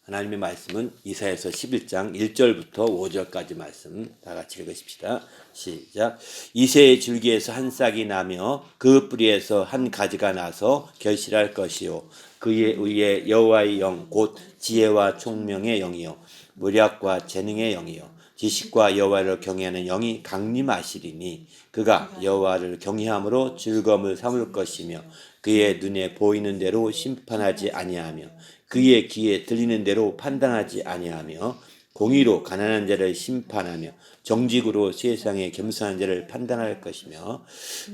하나님의 말씀은 이사야서 11장 1절부터 5절까지 말씀 다 같이 읽으십시다. 시작. 이새의 줄기에서 한 싹이 나며 그 뿌리에서 한 가지가 나서 결실할 것이요 그의 의에 여호와의 영 곧 지혜와 총명의 영이요 무략과 재능의 영이요 지식과 여호와를 경외하는 영이 강림하시리니 그가 여호와를 경외함으로 즐거움을 삼을 것이며 그의 눈에 보이는 대로 심판하지 아니하며 그의 귀에 들리는 대로 판단하지 아니하며 공의로 가난한 자를 심판하며 정직으로 세상의 겸손한 자를 판단할 것이며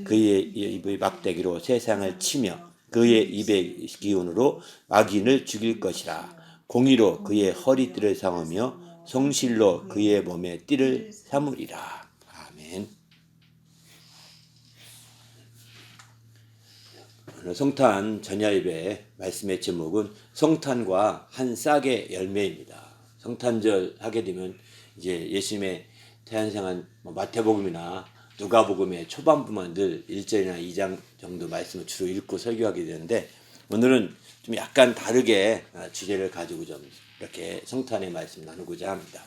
그의 입의 막대기로 세상을 치며 그의 입의 기운으로 악인을 죽일 것이라. 공의로 그의 허리띠를 삼으며 성실로 그의 몸에 띠를 삼으리라. 아멘. 오늘 성탄 전야예배 말씀의 제목은 성탄과 한 싹의 열매입니다. 성탄절 하게 되면 이제 예수님의 태안생한 마태복음이나 누가복음의 초반부만 늘 1절이나 2장 정도 말씀을 주로 읽고 설교하게 되는데 오늘은 좀 약간 다르게 주제를 가지고 좀 이렇게 성탄의 말씀 나누고자 합니다.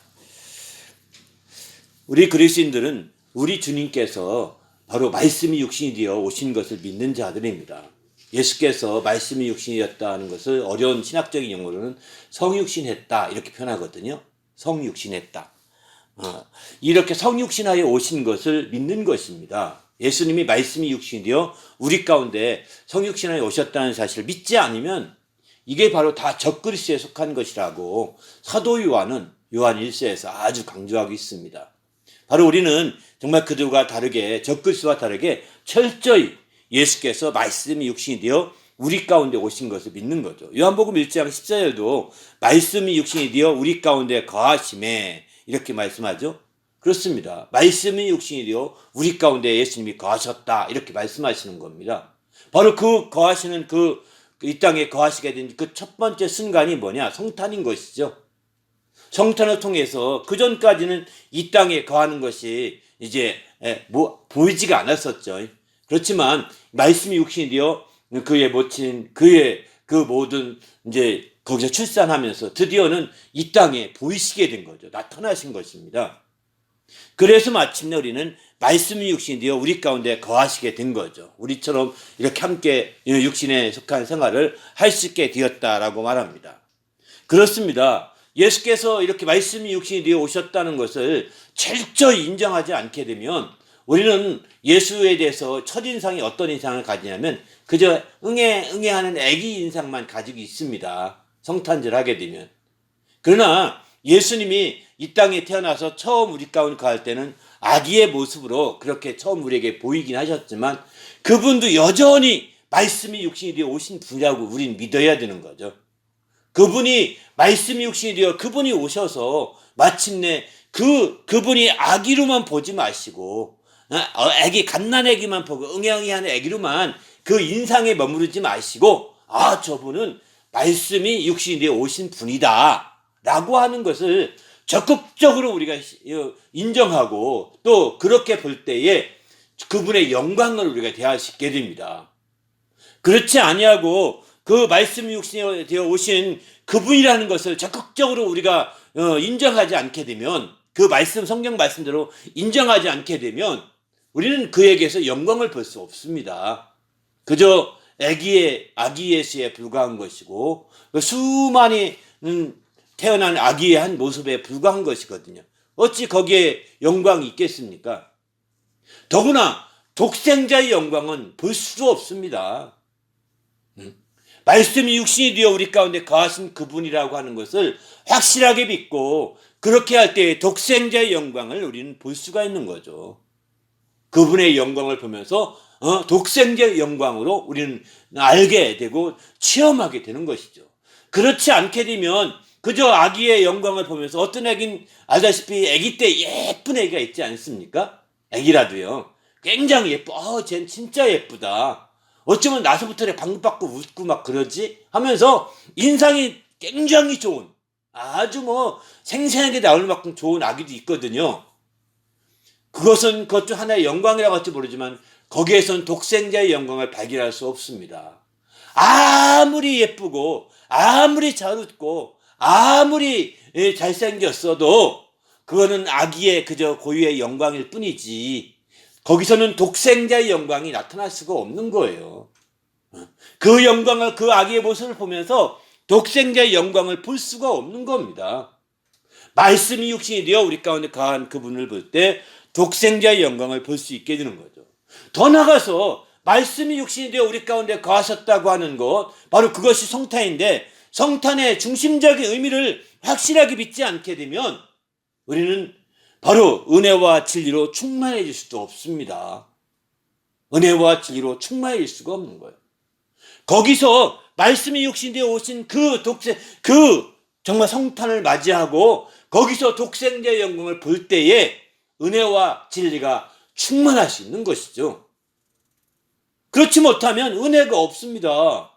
우리 그리스도인들은 우리 주님께서 바로 말씀이 육신이 되어 오신 것을 믿는 자들입니다. 예수께서 말씀이 육신이었다는 것을 어려운 신학적인 용어로는 성육신했다 이렇게 표현하거든요. 성육신했다. 이렇게 성육신하여 오신 것을 믿는 것입니다. 예수님이 말씀이 육신이 되어 우리 가운데 성육신하여 오셨다는 사실을 믿지 않으면 이게 바로 다 적그리스도에 속한 것이라고 사도 요한은 요한 1서에서 아주 강조하고 있습니다. 바로 우리는 정말 그들과 다르게 적그리스도와 다르게 철저히 예수께서 말씀이 육신이 되어 우리 가운데 오신 것을 믿는 거죠. 요한복음 1장 14절도 말씀이 육신이 되어 우리 가운데 거하심에 이렇게 말씀하죠. 그렇습니다. 말씀이 육신이 되어 우리 가운데 예수님이 거하셨다 이렇게 말씀하시는 겁니다. 바로 그 거하시는 이 땅에 거하시게 된 그 첫 번째 순간이 뭐냐? 성탄인 것이죠. 성탄을 통해서 그 전까지는 이 땅에 거하는 것이 이제 보이지가 않았었죠. 그렇지만 말씀이 육신이 되어 그의 모친 그의 그 모든 이제 거기서 출산하면서 드디어는 이 땅에 보이시게 된 거죠. 나타나신 것입니다. 그래서 마침내 우리는 말씀이 육신이 되어 우리 가운데 거하시게 된 거죠. 우리처럼 이렇게 함께 육신에 속한 생활을 할 수 있게 되었다라고 말합니다. 그렇습니다. 예수께서 이렇게 말씀이 육신이 되어 오셨다는 것을 철저히 인정하지 않게 되면 우리는 예수에 대해서 첫인상이 어떤 인상을 가지냐면 그저 응애하는 애기 인상만 가지고 있습니다. 성탄절 하게 되면. 그러나 예수님이 이 땅에 태어나서 처음 우리 가운데 거할 때는 아기의 모습으로 그렇게 처음 우리에게 보이긴 하셨지만 그분도 여전히 말씀이 육신이 되어 오신 분이라고 우린 믿어야 되는 거죠. 그분이 말씀이 육신이 되어 그분이 오셔서 마침내 그분이 아기로만 보지 마시고 애기 갓난애기만 보고 응애응애하는 애기로만 그 인상에 머무르지 마시고 저분은 말씀이 육신이 되어 오신 분이다 라고 하는 것을 적극적으로 우리가 인정하고 또 그렇게 볼 때에 그분의 영광을 우리가 대하시게 됩니다. 그렇지 아니하고 그 말씀이 육신이 되어 오신 그분이라는 것을 적극적으로 우리가 인정하지 않게 되면 그 말씀 성경 말씀대로 인정하지 않게 되면 우리는 그에게서 영광을 볼 수 없습니다. 그저 아기 예수에 불과한 것이고 수많이 태어난 아기의 한 모습에 불과한 것이거든요. 어찌 거기에 영광이 있겠습니까? 더구나 독생자의 영광은 볼 수 없습니다. 말씀이 육신이 되어 우리 가운데 거하신 그분이라고 하는 것을 확실하게 믿고 그렇게 할 때 독생자의 영광을 우리는 볼 수가 있는 거죠. 그분의 영광을 보면서 독생자의 영광으로 우리는 알게 되고 체험하게 되는 것이죠. 그렇지 않게 되면 그저 아기의 영광을 보면서 어떤 애긴 알다시피 아기 때 예쁜 애기가 있지 않습니까? 애기라도요. 굉장히 예뻐. 쟤는 진짜 예쁘다. 어쩌면 나서부터 방긋방긋 웃고 막 그러지? 하면서 인상이 굉장히 좋은 아주 생생하게 나올 만큼 좋은 아기도 있거든요. 그것도 하나의 영광이라고 할지 모르지만 거기에선 독생자의 영광을 발견할 수 없습니다. 아무리 예쁘고 아무리 잘 웃고 아무리 잘생겼어도 그거는 아기의 그저 고유의 영광일 뿐이지 거기서는 독생자의 영광이 나타날 수가 없는 거예요. 그 영광을, 그 아기의 모습을 보면서 독생자의 영광을 볼 수가 없는 겁니다. 말씀이 육신이 되어 우리 가운데 거한 그분을 볼 때 독생자의 영광을 볼 수 있게 되는 거죠. 더 나아가서 말씀이 육신이 되어 우리 가운데 거하셨다고 하는 것, 바로 그것이 성탄인데, 성탄의 중심적인 의미를 확실하게 믿지 않게 되면 우리는 바로 은혜와 진리로 충만해질 수도 없습니다. 은혜와 진리로 충만해질 수가 없는 거예요. 거기서 말씀이 육신이 되어 오신 그 정말 성탄을 맞이하고 거기서 독생자의 영광을 볼 때에 은혜와 진리가 충만할 수 있는 것이죠. 그렇지 못하면 은혜가 없습니다.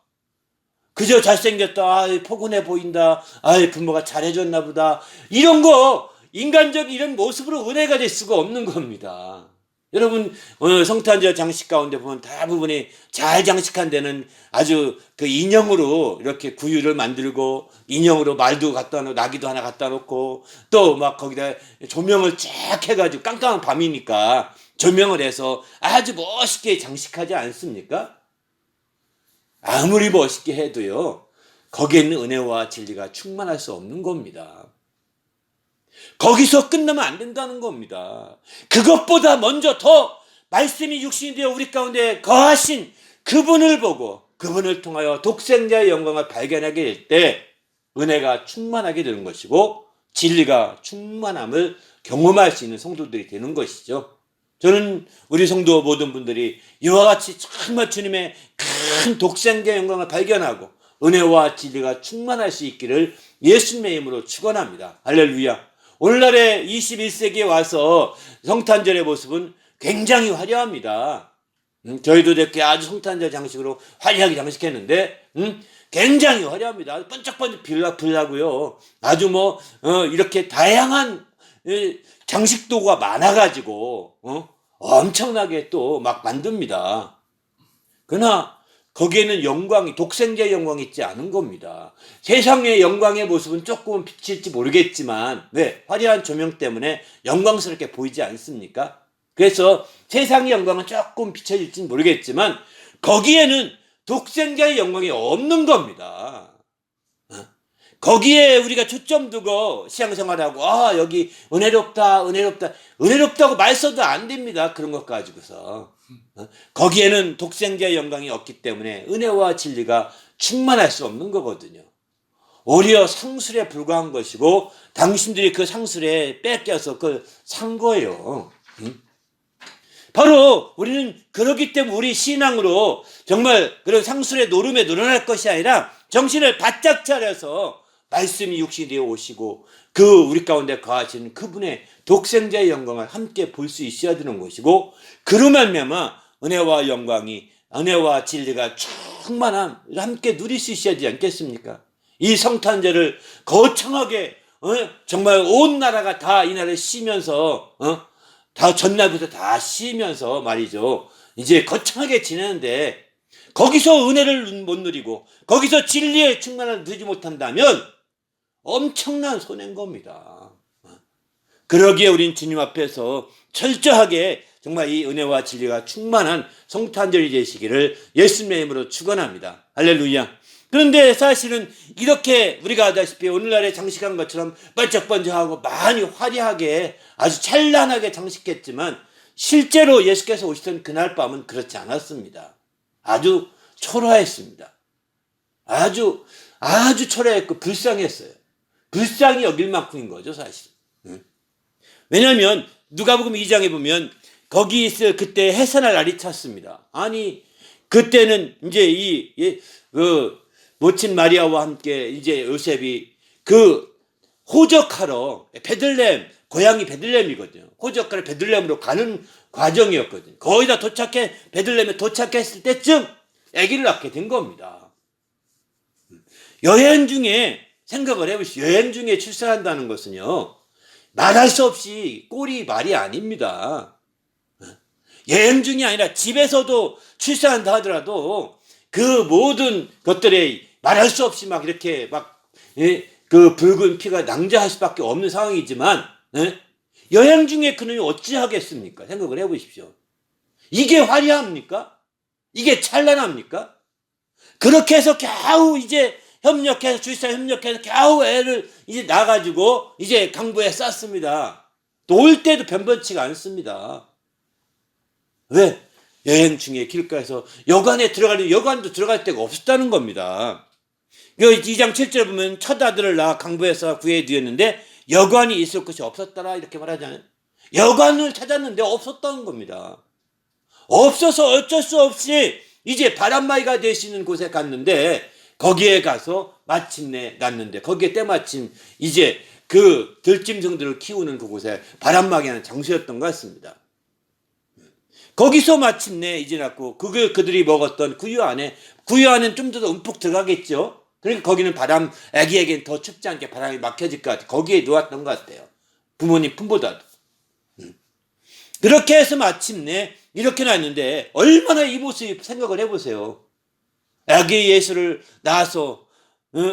그저 잘생겼다, 포근해 보인다, 부모가 잘해줬나 보다, 이런 거 인간적 이런 모습으로 은혜가 될 수가 없는 겁니다. 여러분 오늘 성탄절 장식 가운데 보면 대부분이 잘 장식한 데는 아주 그 인형으로 이렇게 구유를 만들고 인형으로 말도 갖다 놓고 나귀도 하나 갖다 놓고 또 막 거기다 조명을 쫙 해가지고 깜깜한 밤이니까 조명을 해서 아주 멋있게 장식하지 않습니까? 아무리 멋있게 해도요 거기에는 은혜와 진리가 충만할 수 없는 겁니다. 거기서 끝나면 안 된다는 겁니다. 그것보다 먼저 더 말씀이 육신이 되어 우리 가운데 거하신 그분을 보고 그분을 통하여 독생자의 영광을 발견하게 될 때 은혜가 충만하게 되는 것이고 진리가 충만함을 경험할 수 있는 성도들이 되는 것이죠. 저는 우리 성도 모든 분들이 이와 같이 정말 주님의 큰 독생자의 영광을 발견하고 은혜와 진리가 충만할 수 있기를 예수님의 이름으로 축원합니다. 할렐루야. 오늘날의 21세기에 와서 성탄절의 모습은 굉장히 화려합니다. 저희도 이렇게 아주 성탄절 장식으로 화려하게 장식했는데 굉장히 화려합니다. 번쩍번쩍 빛나고요. 아주 이렇게 다양한 장식도가 많아가지고 엄청나게 또 막 만듭니다. 그러나 거기에는 영광이, 독생자의 영광이 있지 않은 겁니다. 세상의 영광의 모습은 조금은 비칠지 모르겠지만 화려한 조명 때문에 영광스럽게 보이지 않습니까? 그래서 세상의 영광은 조금 비춰질지 모르겠지만 거기에는 독생자의 영광이 없는 겁니다. 거기에 우리가 초점 두고 신앙생활하고 여기 은혜롭다고 말 써도 안 됩니다. 그런 것 가지고서 거기에는 독생자의 영광이 없기 때문에 은혜와 진리가 충만할 수 없는 거거든요. 오히려 상술에 불과한 것이고 당신들이 그 상술에 뺏겨서 그걸 산 거예요. 바로 우리는 그렇기 때문에 우리 신앙으로 정말 그런 상술의 노름에 놀아날 것이 아니라 정신을 바짝 차려서 말씀이 육신이 되어 오시고 그 우리 가운데 거하시는 그분의 독생자의 영광을 함께 볼 수 있어야 되는 것이고 그로 말미암아 은혜와 진리가 충만한 함께 누릴 수 있어야 되지 않겠습니까? 이 성탄절을 거창하게 정말 온 나라가 다 이 날을 쉬면서 다 전날부터 다 쉬면서 말이죠. 이제 거창하게 지내는데 거기서 은혜를 못 누리고 거기서 진리의 충만을 누리지 못한다면 엄청난 손해인 겁니다. 그러기에 우린 주님 앞에서 철저하게 정말 이 은혜와 진리가 충만한 성탄절이 되시기를 예수님의 이름으로 축원합니다. 할렐루야. 그런데 사실은 이렇게 우리가 아다시피 오늘날에 장식한 것처럼 번쩍번쩍하고 많이 화려하게 아주 찬란하게 장식했지만 실제로 예수께서 오시던 그날 밤은 그렇지 않았습니다. 아주 초라했습니다. 아주 초라했고 불쌍했어요. 불쌍히 여길 만큼인 거죠, 사실. 왜냐하면 누가복음 2장에 보면 거기 있을 그때 해산할 날이 찼습니다. 아니 그때는 이제 모친 마리아와 함께 이제 요셉이 그 호적하러 베들레헴, 고향이 베들레헴이거든요. 호적하러 베들레헴으로 가는 과정이었거든요. 거의 다 베들레헴에 도착했을 때쯤 아기를 낳게 된 겁니다. 여행 중에 생각을 해보시죠. 여행 중에 출산한다는 것은요, 말할 수 없이 꼴이 말이 아닙니다. 여행 중이 아니라 집에서도 출산한다 하더라도 그 모든 것들에 말할 수 없이 막 이렇게 그 붉은 피가 낭자할 수밖에 없는 상황이지만 예? 여행 중에 그는 어찌하겠습니까? 생각을 해보십시오. 이게 화려합니까? 이게 찬란합니까? 그렇게 해서 겨우 이제 협력해서 주의사 협력해서 겨우 애를 이제 나가지고 이제 강부에 쌌습니다. 또 올 때도 변변치가 않습니다. 왜? 여행 중에 길가에서 여관에 들어가려면 여관도 들어갈 데가 없었다는 겁니다. 2장 7절 보면 첫 아들을 낳아 강부에서 구해 두었는데 여관이 있을 곳이 없었더라 이렇게 말하잖아요. 여관을 찾았는데 없었다는 겁니다. 없어서 어쩔 수 없이 이제 바람막이가 되시는 곳에 갔는데 거기에 가서 마침내 났는데 거기에 때마침 이제 그 들짐승들을 키우는 그곳에 바람막이하는 장소였던 것 같습니다. 거기서 마침내 이제 났고 그들이 먹었던 구유 안에는 좀 더 움푹 들어가겠죠. 그러니까 거기는 아기에게는 더 춥지 않게 바람이 막혀질 것 같아요. 거기에 놓았던 것 같아요. 부모님 품보다도. 그렇게 해서 마침내 이렇게 났는데 얼마나 이 모습 생각을 해보세요. 아기 예수를 낳아서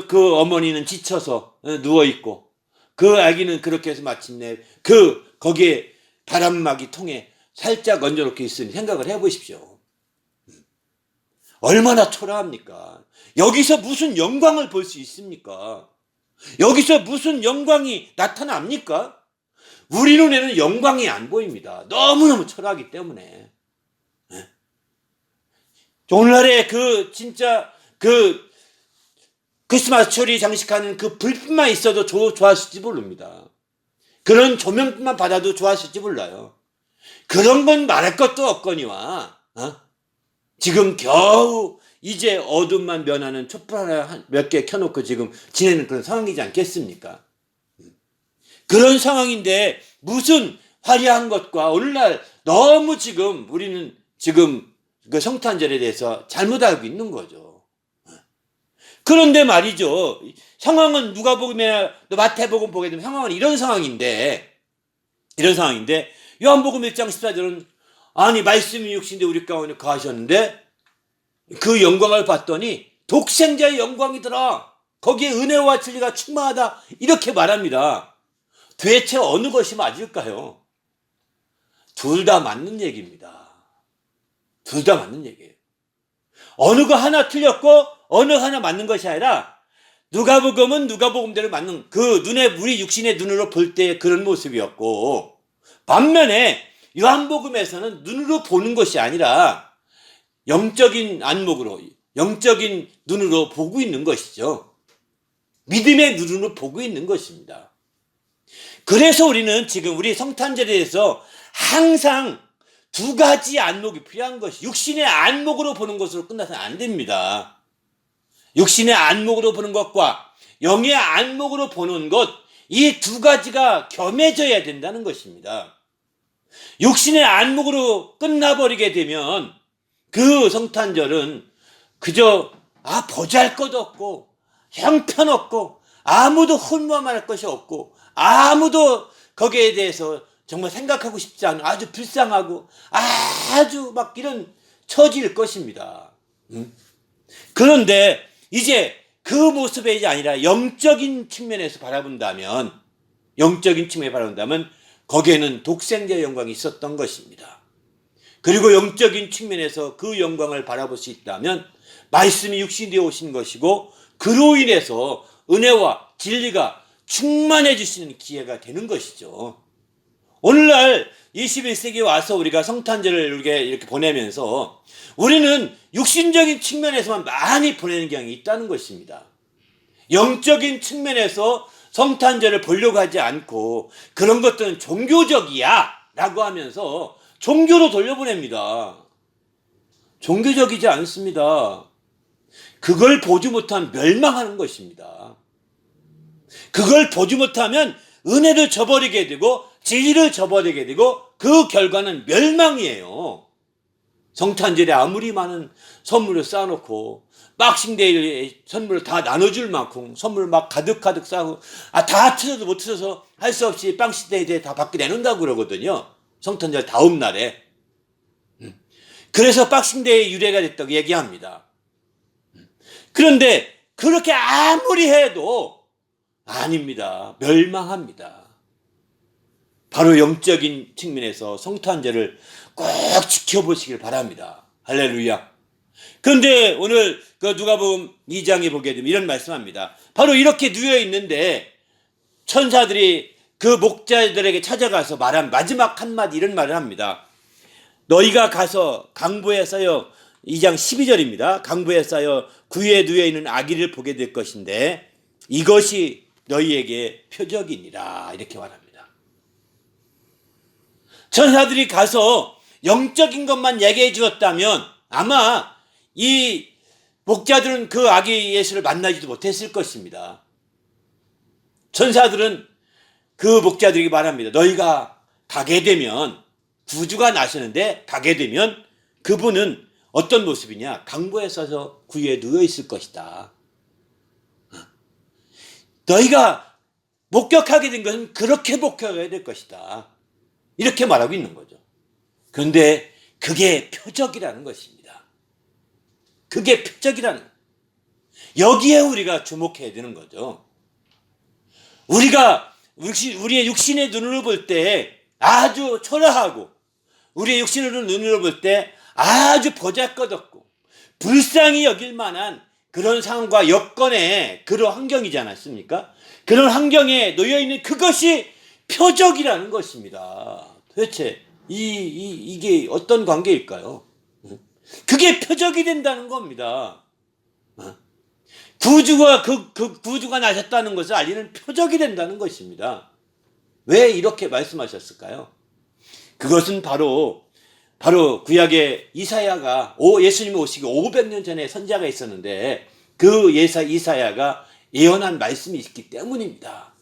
그 어머니는 지쳐서 누워있고 그 아기는 그렇게 해서 마침내 거기에 바람막이 통에 살짝 얹어놓게 있으니 생각을 해보십시오. 얼마나 초라합니까? 여기서 무슨 영광을 볼 수 있습니까? 여기서 무슨 영광이 나타납니까? 우리 눈에는 영광이 안 보입니다. 너무너무 초라하기 때문에. 오늘날에 진짜 크리스마스 트리 장식하는 그 불빛만 있어도 좋았을지 모릅니다. 그런 조명만 받아도 좋았을지 몰라요. 그런 건 말할 것도 없거니와 지금 겨우 이제 어둠만 면하는 촛불 하나 몇 개 켜놓고 지금 지내는 그런 상황이지 않겠습니까? 그런 상황인데 무슨 화려한 것과 오늘날 너무 지금 우리는 지금 그 성탄절에 대해서 잘못 알고 있는 거죠. 그런데 말이죠. 상황은 누가복음이나 마태복음 보게 되면 상황은 이런 상황인데 요한복음 1장 14절은 아니 말씀이 육신되 우리 가운데 거하셨는데 그 영광을 봤더니 독생자의 영광이더라. 거기에 은혜와 진리가 충만하다. 이렇게 말합니다. 도대체 어느 것이 맞을까요? 둘 다 맞는 얘기입니다. 둘 다 맞는 얘기예요. 어느 거 하나 틀렸고 어느 하나 맞는 것이 아니라 누가복음은 누가복음대로 맞는 우리 육신의 눈으로 볼 때 그런 모습이었고 반면에 요한복음에서는 눈으로 보는 것이 아니라 영적인 안목으로 영적인 눈으로 보고 있는 것이죠. 믿음의 눈으로 보고 있는 것입니다. 그래서 우리는 지금 우리 성탄절에 대해서 항상 두 가지 안목이 필요한 것이 육신의 안목으로 보는 것으로 끝나서는 안 됩니다. 육신의 안목으로 보는 것과 영의 안목으로 보는 것, 이 두 가지가 겸해져야 된다는 것입니다. 육신의 안목으로 끝나버리게 되면 그 성탄절은 그저 보잘것없고 형편없고 아무도 흠모할 것이 없고 아무도 거기에 대해서 정말 생각하고 싶지 않은 아주 불쌍하고 아주 막 이런 처지일 것입니다. 그런데 이제 그 모습이 아니라 영적인 측면에서 바라본다면 거기에는 독생자의 영광이 있었던 것입니다. 그리고 영적인 측면에서 그 영광을 바라볼 수 있다면 말씀이 육신이 되어 오신 것이고 그로 인해서 은혜와 진리가 충만해질 수 있는 기회가 되는 것이죠. 오늘날 21세기에 와서 우리가 성탄절을 이렇게 보내면서 우리는 육신적인 측면에서만 많이 보내는 경향이 있다는 것입니다. 영적인 측면에서 성탄절을 보려고 하지 않고 그런 것들은 종교적이야 라고 하면서 종교로 돌려보냅니다. 종교적이지 않습니다. 그걸 보지 못하면 멸망하는 것입니다. 그걸 보지 못하면 은혜를 저버리게 되고 진리를 저버리게 되고 그 결과는 멸망이에요. 성탄절에 아무리 많은 선물을 쌓아놓고 박싱데이에 선물을 다 나눠줄 만큼 선물을 막 가득가득 쌓고 다 틀어도 못 틀어서 할 수 없이 박싱데이에 다 밖에 내놓는다고 그러거든요. 성탄절 다음 날에. 그래서 박싱데이의 유래가 됐다고 얘기합니다. 그런데 그렇게 아무리 해도 아닙니다. 멸망합니다. 바로 영적인 측면에서 성탄절을 꼭 지켜보시길 바랍니다. 할렐루야. 그런데 오늘 그 누가복음 2장에 보게 되면 이런 말씀합니다. 바로 이렇게 누워 있는데 천사들이 그 목자들에게 찾아가서 말한 마지막 한마디 이런 말을 합니다. 너희가 가서 강보에 쌓여 2장 12절입니다. 강보에 쌓여 구유에 누워 있는 아기를 보게 될 것인데 이것이 너희에게 표적이니라 이렇게 말합니다. 천사들이 가서 영적인 것만 얘기해 주었다면 아마 이 목자들은 그 아기 예수를 만나지도 못했을 것입니다. 천사들은 그 목자들에게 말합니다. 너희가 가게 되면 구주가 나시는데 가게 되면 그분은 어떤 모습이냐? 강보에 서서 구유에 누워 있을 것이다. 너희가 목격하게 된 것은 그렇게 목격해야 될 것이다. 이렇게 말하고 있는 거죠. 그런데 그게 표적이라는 것입니다. 그게 표적이라는 거예요. 여기에 우리가 주목해야 되는 거죠. 우리가 우리의 육신의 눈으로 볼 때 아주 초라하고 우리의 육신으로 눈으로 볼 때 아주 보잘것없고 불쌍히 여길 만한 그런 상황과 여건의 그런 환경이지 않았습니까? 그런 환경에 놓여있는 그것이 표적이라는 것입니다. 도대체 이게 어떤 관계일까요? 그게 표적이 된다는 겁니다. 구주가 구주가 나셨다는 것을 알리는 표적이 된다는 것입니다. 왜 이렇게 말씀하셨을까요? 그것은 바로 구약의 이사야가 예수님이 오시기 500년 전에 선지자가 있었는데 그 이사야가 예언한 말씀이 있기 때문입니다.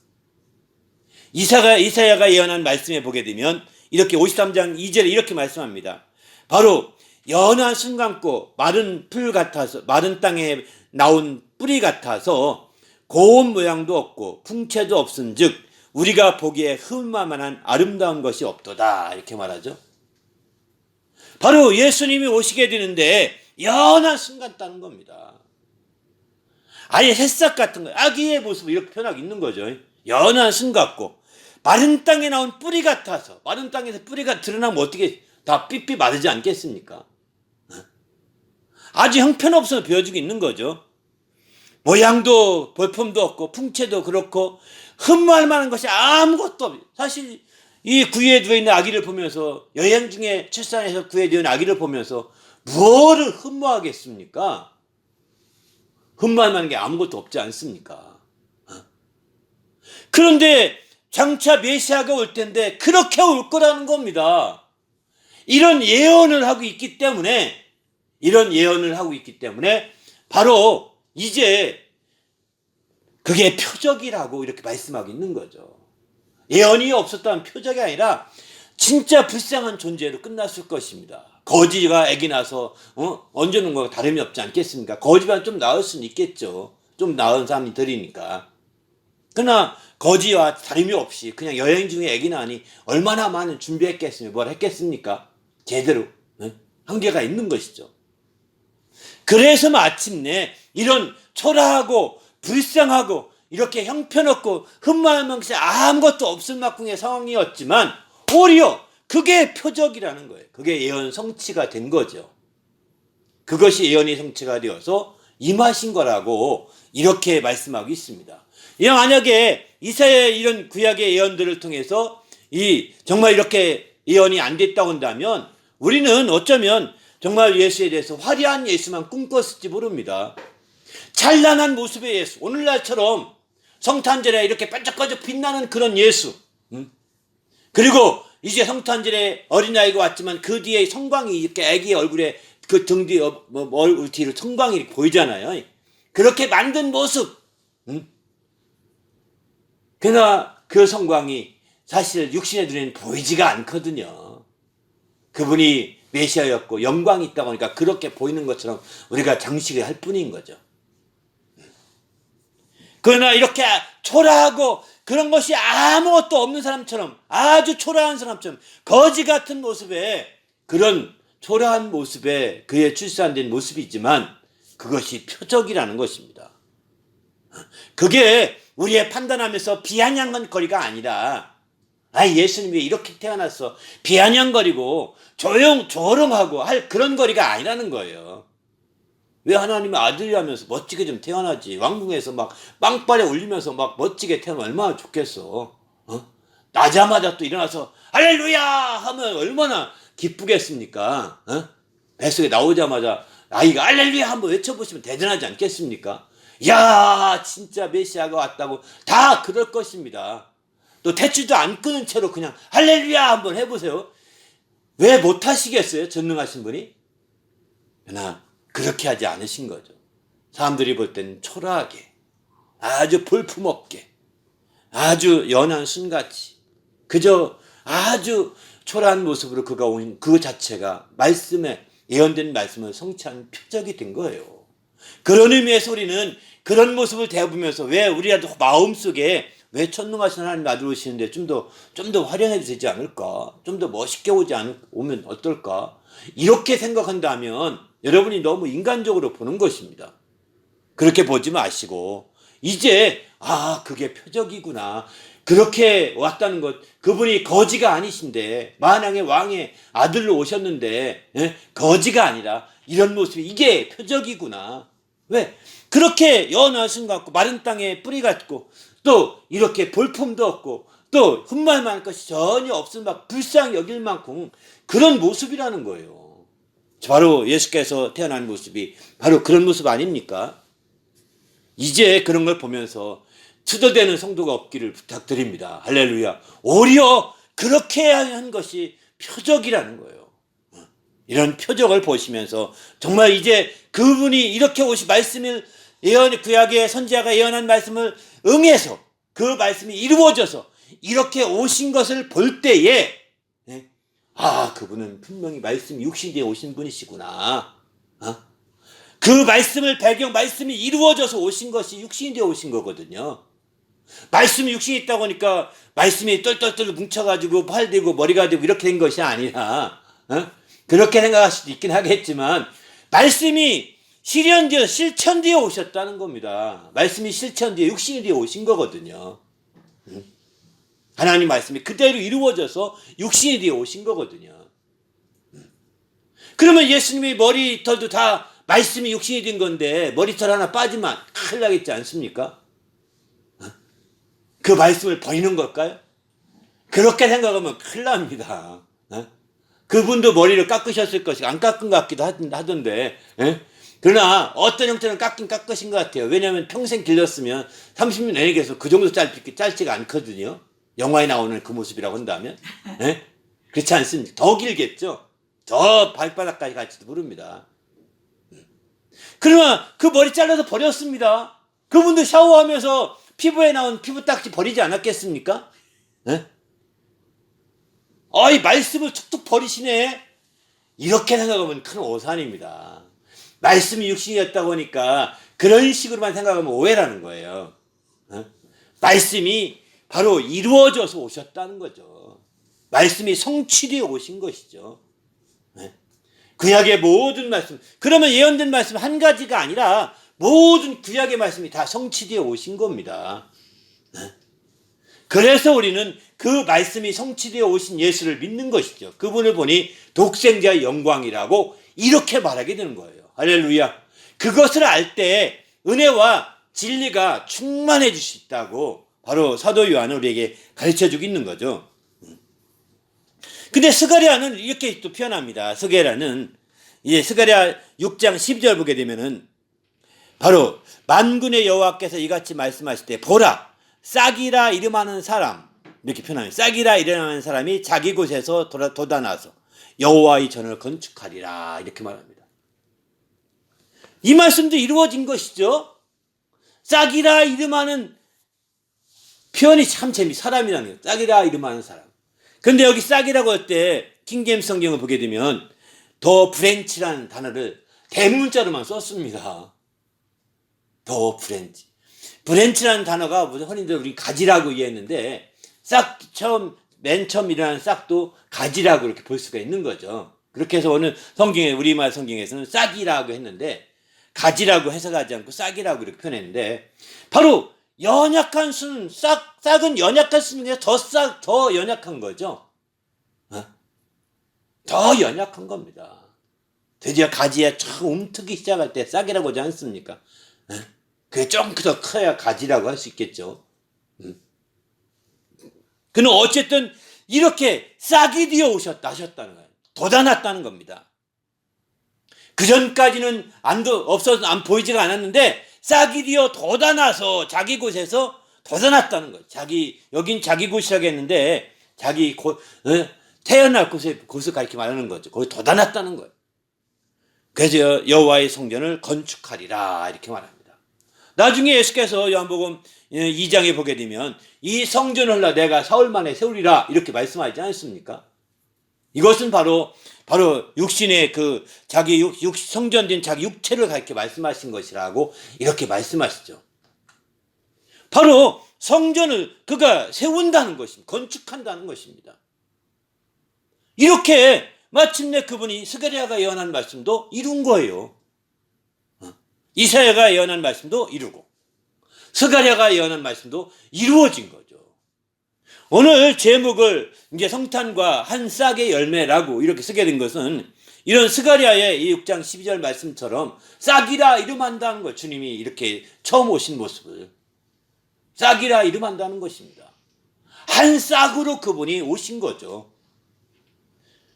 이사야가 예언한 말씀에 보게 되면 이렇게 53장 2절에 이렇게 말씀합니다. 바로 연한 순 감고 마른 풀 같아서 마른 땅에 나온 뿌리 같아서 고운 모양도 없고 풍채도 없은즉 우리가 보기에 흠마만한 아름다운 것이 없도다 이렇게 말하죠. 바로 예수님이 오시게 되는데 연한 순 같다는 겁니다. 아예 새싹 같은 거예요. 아기의 모습을 이렇게 표현하고 있는 거죠. 연한 순 같고 마른 땅에 나온 뿌리 같아서 마른 땅에서 뿌리가 드러나면 어떻게 다 삐삐 마르지 않겠습니까? 아주 형편없어 보여주고 있는 거죠. 모양도 볼품도 없고 풍채도 그렇고 흠모할 만한 것이 아무것도 없어요. 사실 이 구유에 누워있는 아기를 보면서 여행 중에 출산해서 구유에 누워있는 아기를 보면서 무엇을 흠모하겠습니까? 흠모할 만한 게 아무것도 없지 않습니까? 그런데 장차 메시아가 올 텐데 그렇게 올 거라는 겁니다. 이런 예언을 하고 있기 때문에 바로 이제 그게 표적이라고 이렇게 말씀하고 있는 거죠. 예언이 없었다면 표적이 아니라 진짜 불쌍한 존재로 끝났을 것입니다. 거지가 아기 낳아서 얹어놓은 거가 다름이 없지 않겠습니까? 거지보다 좀 나을 수는 있겠죠. 좀 나은 사람이 들이니까. 그러나 거지와 다름이 없이 그냥 여행 중에 아기 낳으니 얼마나 많은 준비했겠습니까? 뭘 했겠습니까? 제대로 한계가 있는 것이죠. 그래서 마침내 이런 초라하고 불쌍하고 이렇게 형편없고 흠모할 것이 아무것도 없을 만큼의 상황이었지만 오히려 그게 표적이라는 거예요. 그게 예언 성취가 된 거죠. 그것이 예언이 성취가 되어서 임하신 거라고 이렇게 말씀하고 있습니다. 만약에 이사야의 이런 구약의 예언들을 통해서 정말 이렇게 예언이 안 됐다고 한다면 우리는 어쩌면 정말 예수에 대해서 화려한 예수만 꿈꿨을지 모릅니다. 찬란한 모습의 예수, 오늘날처럼 성탄절에 이렇게 반짝반짝 빛나는 그런 예수, 그리고 이제 성탄절에 어린아이가 왔지만 그 뒤에 성광이 이렇게 아기의 얼굴에 그 등 뒤에 얼굴 뒤로 성광이 이렇게 보이잖아요. 그렇게 만든 모습. 그러나 그 성광이 사실 육신의 눈에는 보이지가 않거든요. 그분이 메시아였고 영광이 있다고 하니까 그렇게 보이는 것처럼 우리가 장식을 할 뿐인 거죠. 그러나 이렇게 초라하고 그런 것이 아무것도 없는 사람처럼 아주 초라한 사람처럼 거지 같은 모습에 그런 초라한 모습에 그의 출산된 모습이지만 그것이 표적이라는 것입니다. 그게 우리의 판단하면서 비아냥거리가 아니라, 예수님이 왜 이렇게 태어났어, 비아냥거리고 조롱하고 할 그런 거리가 아니라는 거예요. 왜 하나님의 아들이라면서 멋지게 좀 태어나지, 왕궁에서 막 빵빠레 울리면서 막 멋지게 태어나면 얼마나 좋겠어. 나자마자 또 일어나서 할렐루야 하면 얼마나 기쁘겠습니까? 뱃속에 나오자마자 아이가 할렐루야 한번 외쳐보시면 대단하지 않겠습니까? 야, 진짜 메시아가 왔다고 다 그럴 것입니다. 또 탯줄도 안 끊은 채로 그냥 할렐루야 한번 해보세요. 왜 못하시겠어요? 전능하신 분이? 그러나 그렇게 하지 않으신 거죠. 사람들이 볼 때는 초라하게, 아주 볼품없게, 아주 연한 순같이, 그저 아주 초라한 모습으로 그가 온 그 자체가 말씀에, 예언된 말씀을 성취한 표적이 된 거예요. 그런 의미에서 우리는 그런 모습을 대보면서, 왜 우리라도 마음속에 왜 천능하신 하나님 아들 오시는데 좀 더 화려해도 되지 않을까? 좀 더 멋있게 오면 어떨까? 이렇게 생각한다면 여러분이 너무 인간적으로 보는 것입니다. 그렇게 보지 마시고, 이제 그게 표적이구나, 그렇게 왔다는 것, 그분이 거지가 아니신데 만왕의 왕의 아들로 오셨는데 거지가 아니라 이런 모습이 이게 표적이구나. 왜? 그렇게 연한 순 같고 마른 땅에 뿌리 같고 또 이렇게 볼품도 없고 또 흠말 만한 것이 전혀 없을 막 불쌍히 여길 만큼 그런 모습이라는 거예요. 바로 예수께서 태어난 모습이 바로 그런 모습 아닙니까? 이제 그런 걸 보면서 투덜대는 성도가 없기를 부탁드립니다. 할렐루야. 오히려 그렇게 한 것이 표적이라는 거예요. 이런 표적을 보시면서 정말 이제 그분이 이렇게 말씀을 구약의 선지자가 예언한 말씀을 응해서 그 말씀이 이루어져서 이렇게 오신 것을 볼 때에 그분은 분명히 말씀이 육신되어 오신 분이시구나. 그 말씀을 말씀이 이루어져서 오신 것이 육신이 되어 오신 거거든요. 말씀이 육신이 있다고 하니까 말씀이 똘똘똘 뭉쳐가지고 팔 되고 머리가 되고 이렇게 된 것이 아니라, 그렇게 생각할 수도 있긴 하겠지만 말씀이 실천되어 오셨다는 겁니다. 말씀이 실천되어 육신이 되어 오신 거거든요. 하나님 말씀이 그대로 이루어져서 육신이 되어 오신 거거든요. 그러면 예수님의 머리털도 다 말씀이 육신이 된 건데 머리털 하나 빠지면 큰일 나겠지 않습니까? 그 말씀을 버리는 걸까요? 그렇게 생각하면 큰일 납니다. 그분도 머리를 깎으셨을 것이고 안 깎은 것 같기도 하던데, 그러나 어떤 형태는 깎으신 것 같아요. 왜냐하면 평생 길렀으면 30년 내내 계속 그 정도 짧지가 않거든요. 영화에 나오는 그 모습이라고 한다면. 그렇지 않습니까? 더 길겠죠. 저 발바닥까지 갈지도 모릅니다. 그러나 그 머리 잘라서 버렸습니다. 그분도 샤워하면서 피부에 나온 피부 딱지 버리지 않았겠습니까? 이 말씀을 툭툭 버리시네. 이렇게 생각하면 큰 오산입니다. 말씀이 육신이었다고 하니까 그런 식으로만 생각하면 오해라는 거예요. 말씀이 바로 이루어져서 오셨다는 거죠. 말씀이 성취되어 오신 것이죠. 구약의 모든 말씀, 그러면 예언된 말씀 한 가지가 아니라 모든 구약의 말씀이 다 성취되어 오신 겁니다. 그래서 우리는 그 말씀이 성취되어 오신 예수를 믿는 것이죠. 그분을 보니 독생자의 영광이라고 이렇게 말하게 되는 거예요. 할렐루야. 그것을 알 때 은혜와 진리가 충만해질 수 있다고 바로 사도 요한은 우리에게 가르쳐주고 있는 거죠. 근데 스가랴는 이렇게 또 표현합니다. 스가랴는 스가랴 6장 12절 보게 되면은 바로 만군의 여호와께서 이같이 말씀하실 때 보라 싹이라 이름하는 사람, 이렇게 표현합니다. 싹이라 이름하는 사람이 자기 곳에서 돋아나서 여호와의 전을 건축하리라, 이렇게 말합니다. 이 말씀도 이루어진 것이죠. 싹이라 이름하는 표현이 참 사람이라는 거예요. 싹이라 이름하는 사람. 근데 여기 싹이라고 할 때 킹제임스 성경을 보게 되면 더 브랜치라는 단어를 대문자로만 썼습니다. 더 브랜치. 브랜치라는 단어가 흔히들 우리 가지라고 이해했는데 맨 처음 일어나는 싹도 가지라고 이렇게 볼 수가 있는 거죠. 그렇게 해서 오늘 성경에, 우리말 성경에서는 싹이라고 했는데 가지라고 해석하지 않고 싹이라고 이렇게 표현했는데, 바로 연약한 순, 싹은 연약한 순 중에 더 연약한 거죠. 더 연약한 겁니다. 드디어 가지에 참 움트기 시작할 때 싹이라고 하지 않습니까? 그게 좀 더 커야 가지라고 할 수 있겠죠. 그는 어쨌든 이렇게 싹이 되어 하셨다는 거예요. 돋아났다는 겁니다. 그 전까지는 없어서 안 보이지가 않았는데 싹이 되어 돋아나서 자기 곳에서 돋아났다는 거예요. 여긴 자기 곳이라고 했는데 태어날 곳을 가리켜 말하는 거죠. 거기 돋아났다는 거예요. 그래서 여호와의 성전을 건축하리라 이렇게 말합니다. 나중에 예수께서 요한복음 2장에 보게 되면 이 성전을 내가 사흘 만에 세우리라 이렇게 말씀하지 않습니까? 이것은 바로 육신의 자기 성전된 자기 육체를 가리켜 말씀하신 것이라고 이렇게 말씀하시죠. 바로 성전을 그가 세운다는 것입니다. 건축한다는 것입니다. 이렇게 마침내 그분이 스가랴가 예언한 말씀도 이룬 거예요. 이사야가 예언한 말씀도 이루고 스가랴가 예언한 말씀도 이루어진 거죠. 오늘 제목을 이제 성탄과 한 싹의 열매라고 이렇게 쓰게 된 것은 이런 스가랴의 이 6장 12절 말씀처럼 싹이라 이름한다는 것, 주님이 이렇게 처음 오신 모습을 싹이라 이름한다는 것입니다. 한 싹으로 그분이 오신 거죠.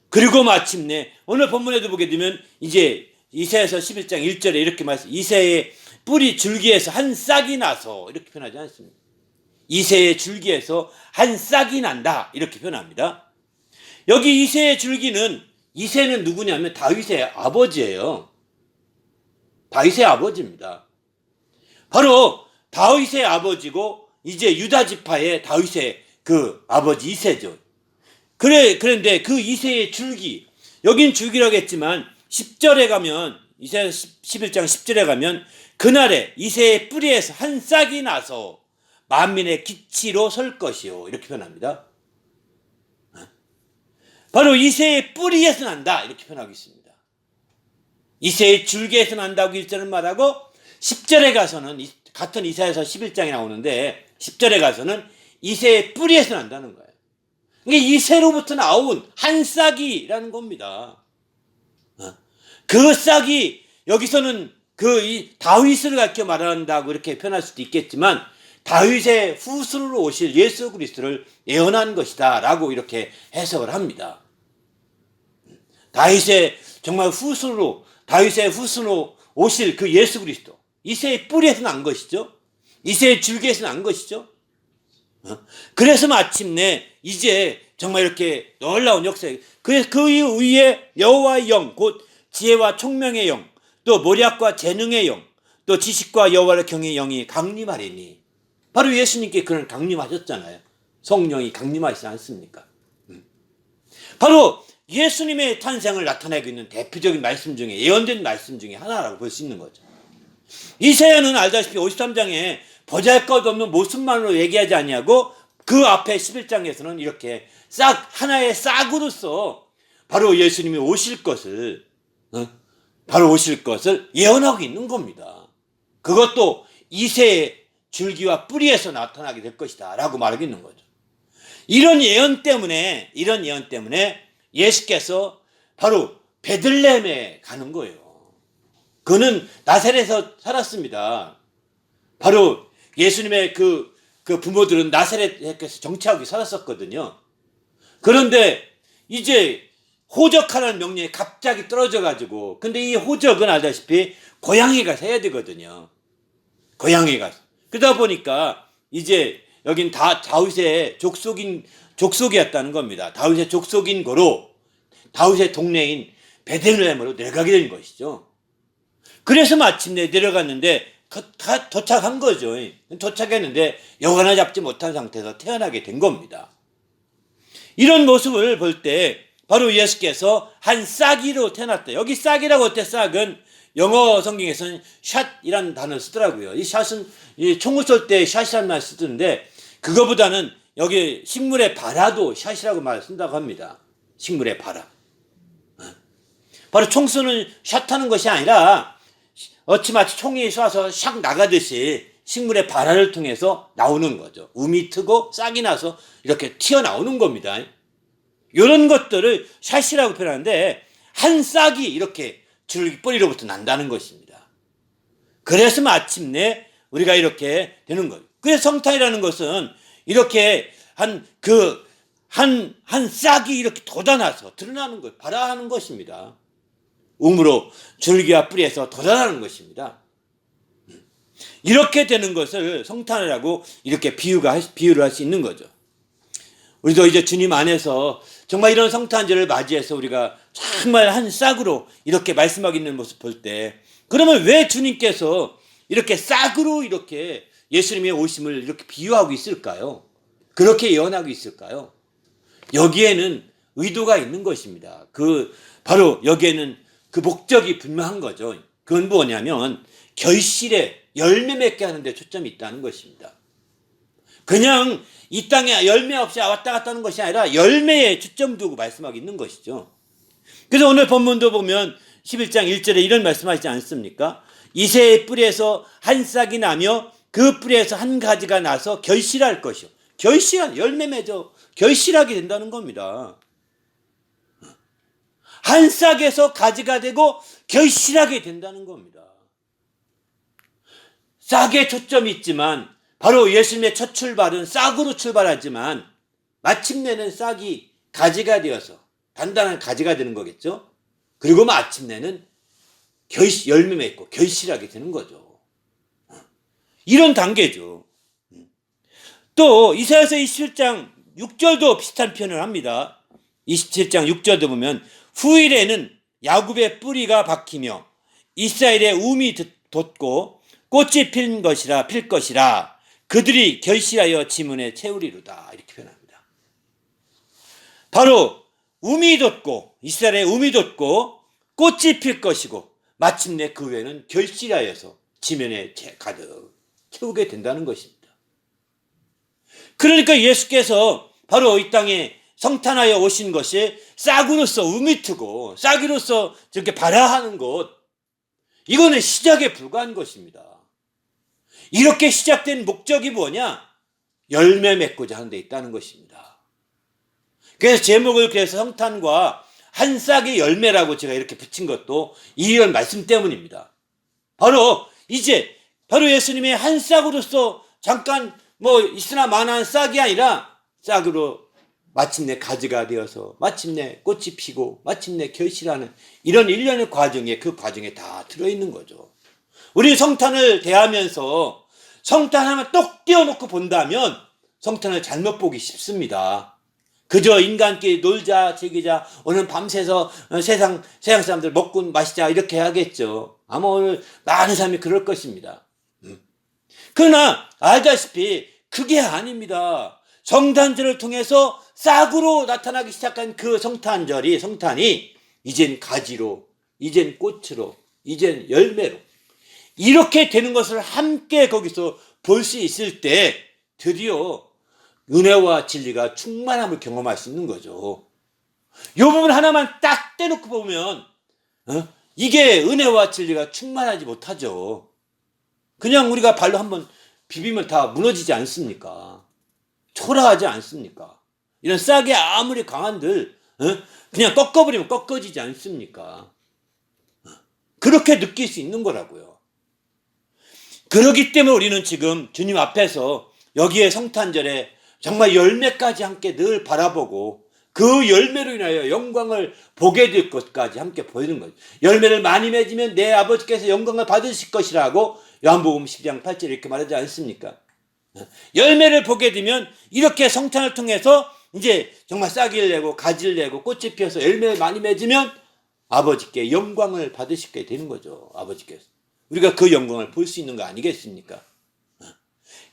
그리고 마침내 오늘 본문에도 보게 되면 이제 이사야서 11장 1절에 이렇게 이새의 뿌리 줄기에서 한 싹이 나서 이렇게 표현하지 않습니까? 이새의 줄기에서 한 싹이 난다 이렇게 표현합니다. 여기 이새의 줄기는 이새는 누구냐면 다윗의 아버지예요. 다윗의 아버지입니다. 바로 다윗의 아버지고 이제 유다 지파의 다윗의 아버지 이새죠. 그런데 그 이새의 줄기, 여긴 줄기라고 했지만 10절에 가면 이사야 11장 10절에 가면 그날에 이새의 뿌리에서 한 싹이 나서 만민의 기치로 설 것이요 이렇게 표현합니다. 바로 이새의 뿌리에서 난다 이렇게 표현하고 있습니다. 이새의 줄기에서 난다고 1절은 말하고 10절에 가서는 같은 이사야서 11장이 나오는데 10절에 가서는 이새의 뿌리에서 난다는 거예요. 이게 이새로부터 나온 한 싹이라는 겁니다. 그 싹이 여기서는 다윗을 가리켜 말한다고 이렇게 표현할 수도 있겠지만 다윗의 후손으로 오실 예수 그리스도를 예언한 것이다 라고 이렇게 해석을 합니다. 다윗의 후손으로 오실 그 예수 그리스도, 이새의 뿌리에서 난 것이죠. 이새의 줄기에서 난 것이죠. 그래서 마침내 이제 정말 이렇게 놀라운 역사에 그 위에 여호와의 영, 곧 지혜와 총명의 영, 또 모략과 재능의 영, 또 지식과 여호와를 경외의 영이 강림하리니, 바로 예수님께 그런 강림하셨잖아요. 성령이 강림하시지 않습니까? 바로 예수님의 탄생을 나타내고 있는 대표적인 말씀 중에, 예언된 말씀 중에 하나라고 볼 수 있는 거죠. 이사야는 알다시피 53장에 보잘것없는 모습만으로 얘기하지 않냐고 그 앞에 11장에서는 이렇게 하나의 싹으로서 바로 예수님이 오실 것을 예언하고 있는 겁니다. 그것도 이새의 줄기와 뿌리에서 나타나게 될 것이다 라고 말하고 있는 거죠. 이런 예언 때문에 예수께서 바로 베들레헴에 가는 거예요. 그는 나사렛에서 살았습니다. 바로 예수님의 그 부모들은 나사렛에서 정착하고 살았었거든요. 그런데 이제 호적하라는 명령이 갑자기 떨어져가지고, 근데 이 호적은 알다시피 고향에 가서 해야 되거든요. 고향에 가서. 그러다 보니까 이제 여긴 다윗의 족속이었다는 겁니다. 다윗의 족속인 거로 다윗의 동네인 베들레헴으로 내려가게 된 것이죠. 그래서 마침내 내려갔는데 도착한 거죠. 도착했는데 역 하나 잡지 못한 상태에서 태어나게 된 겁니다. 이런 모습을 볼 때 바로 예수께서 한 싹이로 태어났다. 여기 싹이라고 할 때 싹은 영어 성경에서는 샷이라는 단어를 쓰더라고요. 이 샷은 총을 쏠 때 샷이라는 말을 쓰던데, 그거보다는 여기 식물의 발화도 샷이라고 말을 쓴다고 합니다. 식물의 발화. 바로 총 쏘는 샷하는 것이 아니라 마치 총이 쏴서 샥 나가듯이 식물의 발화를 통해서 나오는 거죠. 움이 트고 싹이 나서 이렇게 튀어나오는 겁니다. 이런 것들을 샷이라고 표현하는데 한 싹이 이렇게 줄기 뿌리로부터 난다는 것입니다. 그래서 마침내 우리가 이렇게 되는 거예요. 그래서 성탄이라는 것은 이렇게 한 싹이 이렇게 돋아나서 드러나는 것, 발화하는 것입니다. 움으로 줄기와 뿌리에서 돋아나는 것입니다. 이렇게 되는 것을 성탄이라고 이렇게 비유를 할 수 있는 거죠. 우리도 이제 주님 안에서 정말 이런 성탄절을 맞이해서 우리가 정말 한 싹으로 이렇게 말씀하고 있는 모습 볼 때, 그러면 왜 주님께서 이렇게 싹으로 이렇게 예수님의 오심을 이렇게 비유하고 있을까요? 그렇게 예언하고 있을까요? 여기에는 의도가 있는 것입니다. 바로 여기에는 그 목적이 분명한 거죠. 그건 뭐냐면 결실에 열매 맺게 하는 데 초점이 있다는 것입니다. 그냥 이 땅에 열매 없이 왔다 갔다 하는 것이 아니라 열매에 초점 두고 말씀하고 있는 것이죠. 그래서 오늘 본문도 보면 11장 1절에 이런 말씀하시지 않습니까? 이새의 뿌리에서 한 싹이 나며 그 뿌리에서 한 가지가 나서 결실할 것이요. 결실한 열매 맺어 결실하게 된다는 겁니다. 한 싹에서 가지가 되고 결실하게 된다는 겁니다. 싹에 초점이 있지만 바로 예수님의 첫 출발은 싹으로 출발하지만 마침내는 싹이 가지가 되어서 단단한 가지가 되는 거겠죠. 그리고 마침내는 열매 맺고 결실하게 되는 거죠. 이런 단계죠. 또 이사야서 27장 6절도 비슷한 표현을 합니다. 27장 6절도 보면 후일에는 야곱의 뿌리가 박히며 이스라엘의 움이 돋고 꽃이 필 것이라 그들이 결실하여 지문에 채우리로다. 이렇게 표현합니다. 바로 움이 돋고 이스라엘의 움이 돋고 꽃이 필 것이고 마침내 그 후에는 결실하여서 지면에 가득 채우게 된다는 것입니다. 그러니까 예수께서 바로 이 땅에 성탄하여 오신 것이 싹으로서 움이 트고 싹이로서 저렇게 발화하는 것, 이거는 시작에 불과한 것입니다. 이렇게 시작된 목적이 뭐냐? 열매 맺고자 하는 데 있다는 것입니다. 그래서 제목을 그래서 성탄과 한 싹의 열매라고 제가 이렇게 붙인 것도 이런 말씀 때문입니다. 바로 예수님의 한 싹으로서 잠깐 있으나 마나한 싹이 아니라 싹으로 마침내 가지가 되어서 마침내 꽃이 피고 마침내 결실하는 이런 일련의 과정에 그 과정에 다 들어있는 거죠. 우리 성탄을 대하면서 성탄하면 똑 띄워놓고 본다면 성탄을 잘못 보기 쉽습니다. 그저 인간끼리 놀자 즐기자 오늘 밤새서 세상 사람들 먹고 마시자 이렇게 하겠죠. 아마 오늘 많은 사람이 그럴 것입니다. 그러나 알다시피 그게 아닙니다. 성탄절을 통해서 싹으로 나타나기 시작한 그 성탄이 이젠 가지로, 이젠 꽃으로, 이젠 열매로 이렇게 되는 것을 함께 거기서 볼 수 있을 때 드디어 은혜와 진리가 충만함을 경험할 수 있는 거죠. 이 부분 하나만 딱 떼놓고 보면 이게 은혜와 진리가 충만하지 못하죠. 그냥 우리가 발로 한번 비비면 다 무너지지 않습니까? 초라하지 않습니까? 이런 싹이 아무리 강한들 그냥 꺾어버리면 꺾어지지 않습니까? 그렇게 느낄 수 있는 거라고요. 그렇기 때문에 우리는 지금 주님 앞에서 여기에 성탄절에 정말 열매까지 함께 늘 바라보고 그 열매로 인하여 영광을 보게 될 것까지 함께 보이는 거죠. 열매를 많이 맺으면 내 아버지께서 영광을 받으실 것이라고 요한복음 12장 8절에 이렇게 말하지 않습니까? 열매를 보게 되면 이렇게 성탄을 통해서 이제 정말 싹을 내고 가지를 내고 꽃이 피어서 열매를 많이 맺으면 아버지께 영광을 받으시게 되는 거죠. 아버지께서. 우리가 그 영광을 볼 수 있는 거 아니겠습니까?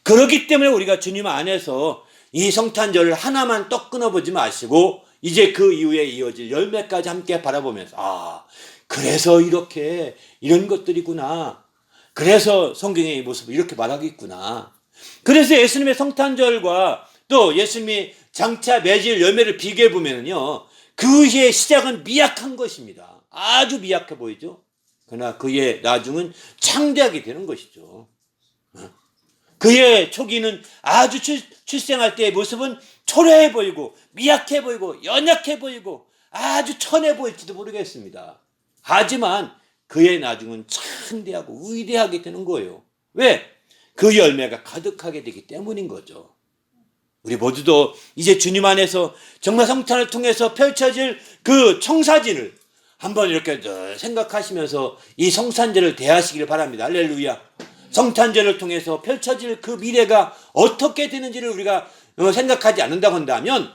그렇기 때문에 우리가 주님 안에서 이 성탄절을 하나만 떡 끊어보지 마시고 이제 그 이후에 이어질 열매까지 함께 바라보면서 그래서 이렇게 이런 것들이구나. 그래서 성경의 이 모습을 이렇게 말하고 있구나. 그래서 예수님의 성탄절과 또 예수님이 장차 맺을 열매를 비교해 보면요, 그 해의 시작은 미약한 것입니다. 아주 미약해 보이죠. 그러나 그의 나중은 창대하게 되는 것이죠. 그의 초기는 아주 출생할 때의 모습은 초라해 보이고 미약해 보이고 연약해 보이고 아주 천해 보일지도 모르겠습니다. 하지만 그의 나중은 창대하고 위대하게 되는 거예요. 왜? 그 열매가 가득하게 되기 때문인 거죠. 우리 모두도 이제 주님 안에서 정말 성탄을 통해서 펼쳐질 그 청사진을 한번 이렇게 생각하시면서 이 성탄절을 대하시기를 바랍니다. 할렐루야. 성탄절을 통해서 펼쳐질 그 미래가 어떻게 되는지를 우리가 생각하지 않는다고 한다면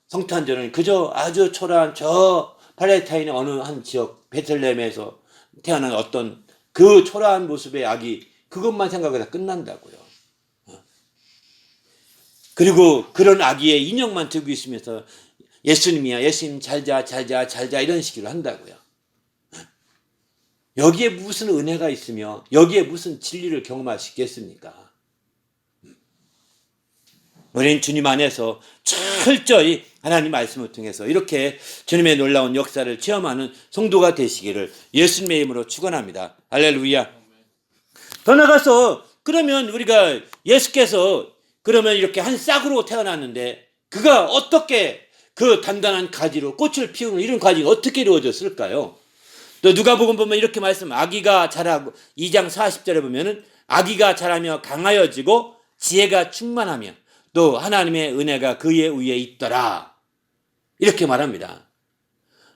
성탄절은 그저 아주 초라한 저 팔레스타인의 어느 한 지역 베들레헴에서 태어난 어떤 그 초라한 모습의 아기, 그것만 생각해서 끝난다고요. 그리고 그런 아기의 인형만 들고 있으면서 예수님이야, 예수님 잘자 잘자 잘자 이런 식으로 한다고요. 여기에 무슨 은혜가 있으며 여기에 무슨 진리를 경험할 수 있겠습니까? 우리는 주님 안에서 철저히 하나님 말씀을 통해서 이렇게 주님의 놀라운 역사를 체험하는 성도가 되시기를 예수님의 이름으로 축원합니다. 할렐루야. 더 나가서 그러면 우리가 예수께서 그러면 이렇게 한 싹으로 태어났는데 그가 어떻게 그 단단한 가지로 꽃을 피우는 이런 가지가 어떻게 이루어졌을까요? 또 누가복음 보면 이렇게 말씀, 아기가 자라고 2장 40절에 보면은 아기가 자라며 강하여지고 지혜가 충만하며 또 하나님의 은혜가 그의 위에 있더라 이렇게 말합니다.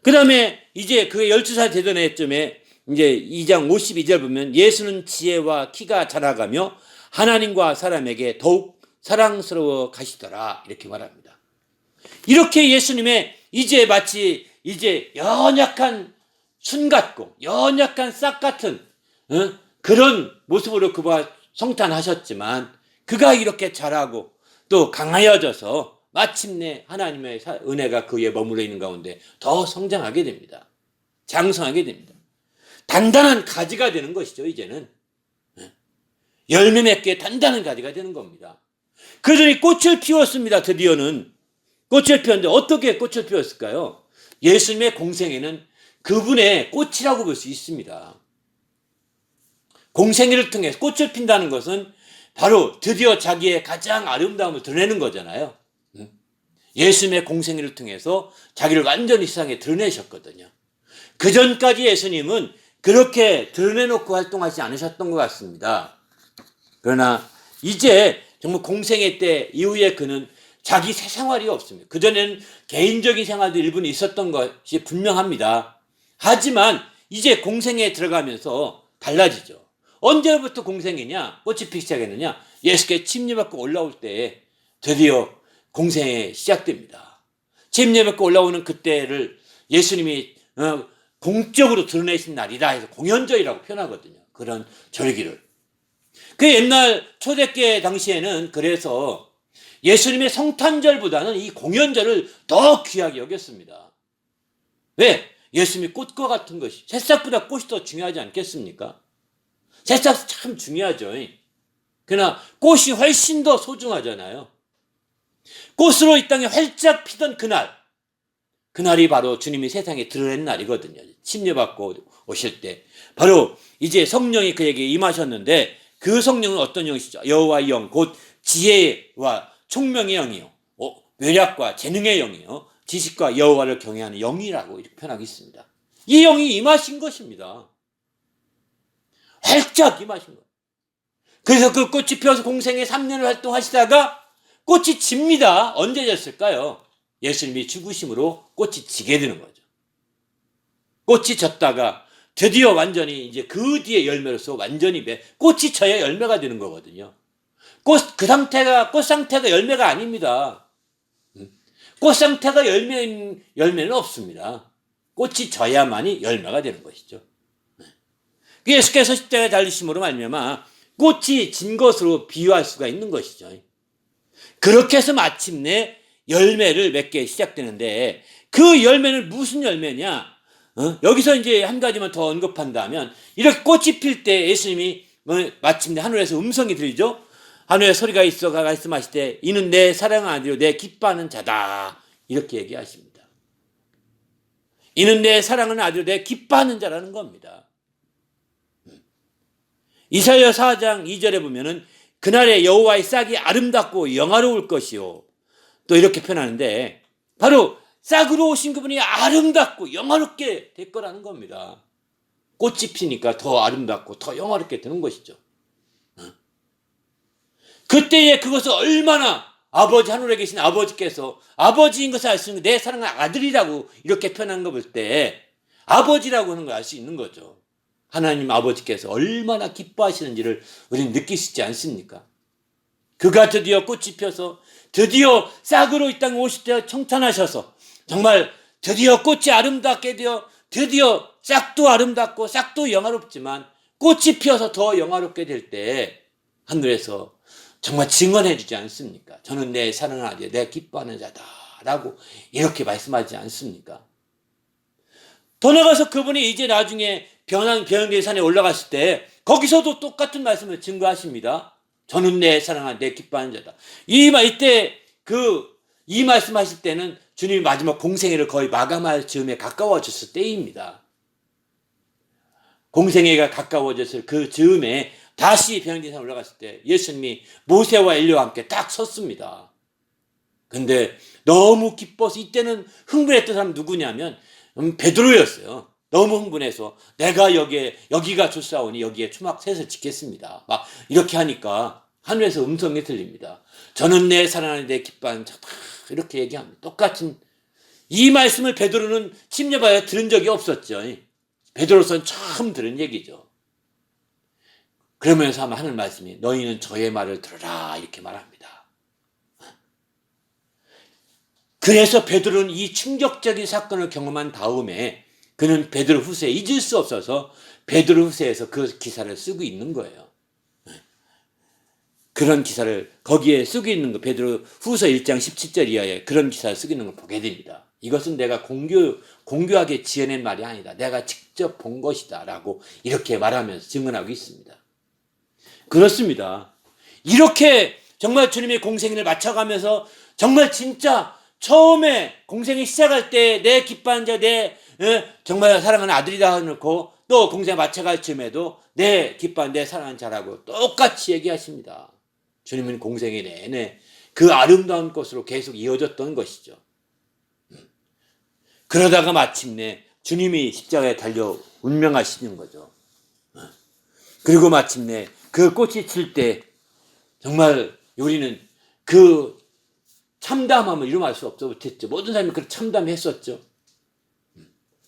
그 다음에 이제 그의 12살 되던 해쯤에 이제 2장 52절 보면 예수는 지혜와 키가 자라가며 하나님과 사람에게 더욱 사랑스러워 가시더라 이렇게 말합니다. 이렇게 예수님의 이제 마치 이제 연약한 순 같고 연약한 싹 같은 그런 모습으로 그가 성탄하셨지만 그가 이렇게 자라고 또 강하여져서 마침내 하나님의 은혜가 그에 머물러 있는 가운데 더 성장하게 됩니다. 장성하게 됩니다. 단단한 가지가 되는 것이죠. 이제는 열매 맺게 단단한 가지가 되는 겁니다. 그러더니 꽃을 피웠습니다. 드디어는 꽃을 피웠는데 어떻게 꽃을 피웠을까요? 예수님의 공생애는 그분의 꽃이라고 볼 수 있습니다. 공생애를 통해서 꽃을 핀다는 것은 바로 드디어 자기의 가장 아름다움을 드러내는 거잖아요. 예수님의 공생애를 통해서 자기를 완전히 세상에 드러내셨거든요. 그 전까지 예수님은 그렇게 드러내놓고 활동하지 않으셨던 것 같습니다. 그러나 이제 정말 공생애 때 이후에 그는 자기 새 생활이 없습니다. 그전에는 개인적인 생활도 일부는 있었던 것이 분명합니다. 하지만 이제 공생애에 들어가면서 달라지죠. 언제부터 공생애냐? 꽃이 피기 시작했느냐? 예수께 침례받고 올라올 때 드디어 공생애 시작됩니다. 침례받고 올라오는 그때를 예수님이 공적으로 드러내신 날이다 해서 공연절이라고 표현하거든요. 그런 절기를. 그 옛날 초대교회 당시에는 그래서 예수님의 성탄절보다는 이 공연절을 더 귀하게 여겼습니다. 왜? 예수님이 꽃과 같은 것이, 새싹보다 꽃이 더 중요하지 않겠습니까? 새싹 참 중요하죠. 그러나 꽃이 훨씬 더 소중하잖아요. 꽃으로 이 땅에 활짝 피던 그날이 바로 주님이 세상에 드러낸 날이거든요. 침례받고 오실 때 바로 이제 성령이 그에게 임하셨는데 그 성령은 어떤 영이시죠? 여호와의 영, 곧 지혜와 총명의 영이요, 외략과 재능의 영이요, 지식과 여호와를 경외하는 영이라고 이렇게 표현하고 있습니다. 이 영이 임하신 것입니다. 활짝 임하신 거예요. 그래서 그 꽃이 피어서 공생애 3년을 활동하시다가 꽃이 집니다. 언제 졌을까요? 예수님이 죽으심으로 꽃이 지게 되는 거죠. 꽃이 졌다가 드디어 완전히 이제 그 뒤에 열매로서 완전히 꽃이 져야 열매가 되는 거거든요. 꽃 상태가 열매가 아닙니다. 꽃 상태가 열매는 없습니다. 꽃이 져야만이 열매가 되는 것이죠. 예수께서 십자가에 달리심으로 말미암아 꽃이 진 것으로 비유할 수가 있는 것이죠. 그렇게 해서 마침내 열매를 맺게 시작되는데 그 열매는 무슨 열매냐? 여기서 이제 한 가지만 더 언급한다면 이렇게 꽃이 필 때 예수님이 마침내 하늘에서 음성이 들리죠. 하늘에 소리가 있어가 말씀하실 때 이는 내 사랑하는 아들이요 내 기뻐하는 자다 이렇게 얘기하십니다. 이는 내 사랑하는 아들이요 내 기뻐하는 자라는 겁니다. 이사야 4장 2절에 보면은 그날에 여호와의 싹이 아름답고 영화로울 것이요. 또 이렇게 표현하는데 바로 싹으로 오신 그분이 아름답고 영화롭게 될 거라는 겁니다. 꽃이 피니까 더 아름답고 더 영화롭게 되는 것이죠. 그때에 그것을 얼마나 아버지 하늘에 계신 아버지께서 아버지인 것을 알 수 있는 내 사랑하는 아들이라고 이렇게 표현한 거 볼 때 아버지라고 하는 걸 알 수 있는 거죠. 하나님 아버지께서 얼마나 기뻐하시는지를 우리는 느낄 수 있지 않습니까? 그가 드디어 꽃이 펴서 드디어 싹으로 이 땅에 오실 때 청탄하셔서 정말 드디어 꽃이 아름답게 되어 드디어 싹도 아름답고 싹도 영화롭지만 꽃이 피어서 더 영화롭게 될 때 하늘에서 정말 증언해 주지 않습니까? 저는 내 사랑하는 아들, 내 기뻐하는 자다라고 이렇게 말씀하지 않습니까? 더 나가서 그분이 이제 나중에 변화의 산에 올라갔을 때 거기서도 똑같은 말씀을 증거하십니다. 저는 내 사랑하는 내 기뻐하는 자다. 이때 이 말씀하실 때는 주님이 마지막 공생애를 거의 마감할 즈음에 가까워졌을 때입니다. 공생애가 가까워졌을 그 즈음에 다시 변화의 산에 올라갔을 때 예수님이 모세와 엘리야와 함께 딱 섰습니다. 근데 너무 기뻐서 이때는 흥분했던 사람 누구냐면 베드로였어요. 너무 흥분해서 내가 여기가 좋사오니 여기에 초막 셋을 짓겠습니다. 막 이렇게 하니까 하늘에서 음성이 들립니다. 저는 내 사랑하는 내 기뻐하는 자다. 이렇게 얘기합니다. 똑같은 이 말씀을 베드로는 침례받아 들은 적이 없었죠. 베드로서는 처음 들은 얘기죠. 그러면서 아마 하는 말씀이 너희는 저의 말을 들으라 이렇게 말합니다. 그래서 베드로는 이 충격적인 사건을 경험한 다음에 그는 베드로 후서에 잊을 수 없어서 베드로 후서에서 그 기사를 쓰고 있는 거예요. 그런 기사를 거기에 쓰고 있는 거 베드로 후서 1장 17절 이하에 그런 기사를 쓰고 있는 걸 보게 됩니다. 이것은 내가 공교하게 지어낸 말이 아니다. 내가 직접 본 것이다 라고 이렇게 말하면서 증언하고 있습니다. 그렇습니다. 이렇게 정말 주님의 공생애를 맞춰가면서 정말 진짜 처음에 공생이 시작할 때 내 기뻐하는 자, 정말 사랑하는 아들이다 해놓고 또 공생에 맞춰갈 즈음에도 내 기뻐하는 내 사랑하는 자라고 똑같이 얘기하십니다. 주님은 공생애 내내 그 아름다운 것으로 계속 이어졌던 것이죠. 그러다가 마침내 주님이 십자가에 달려 운명하시는 거죠. 그리고 마침내 그 꽃이 칠 때 정말 우리는 그 참담함을 이루말 수 없어 못했죠. 모든 사람이 그 참담했었죠.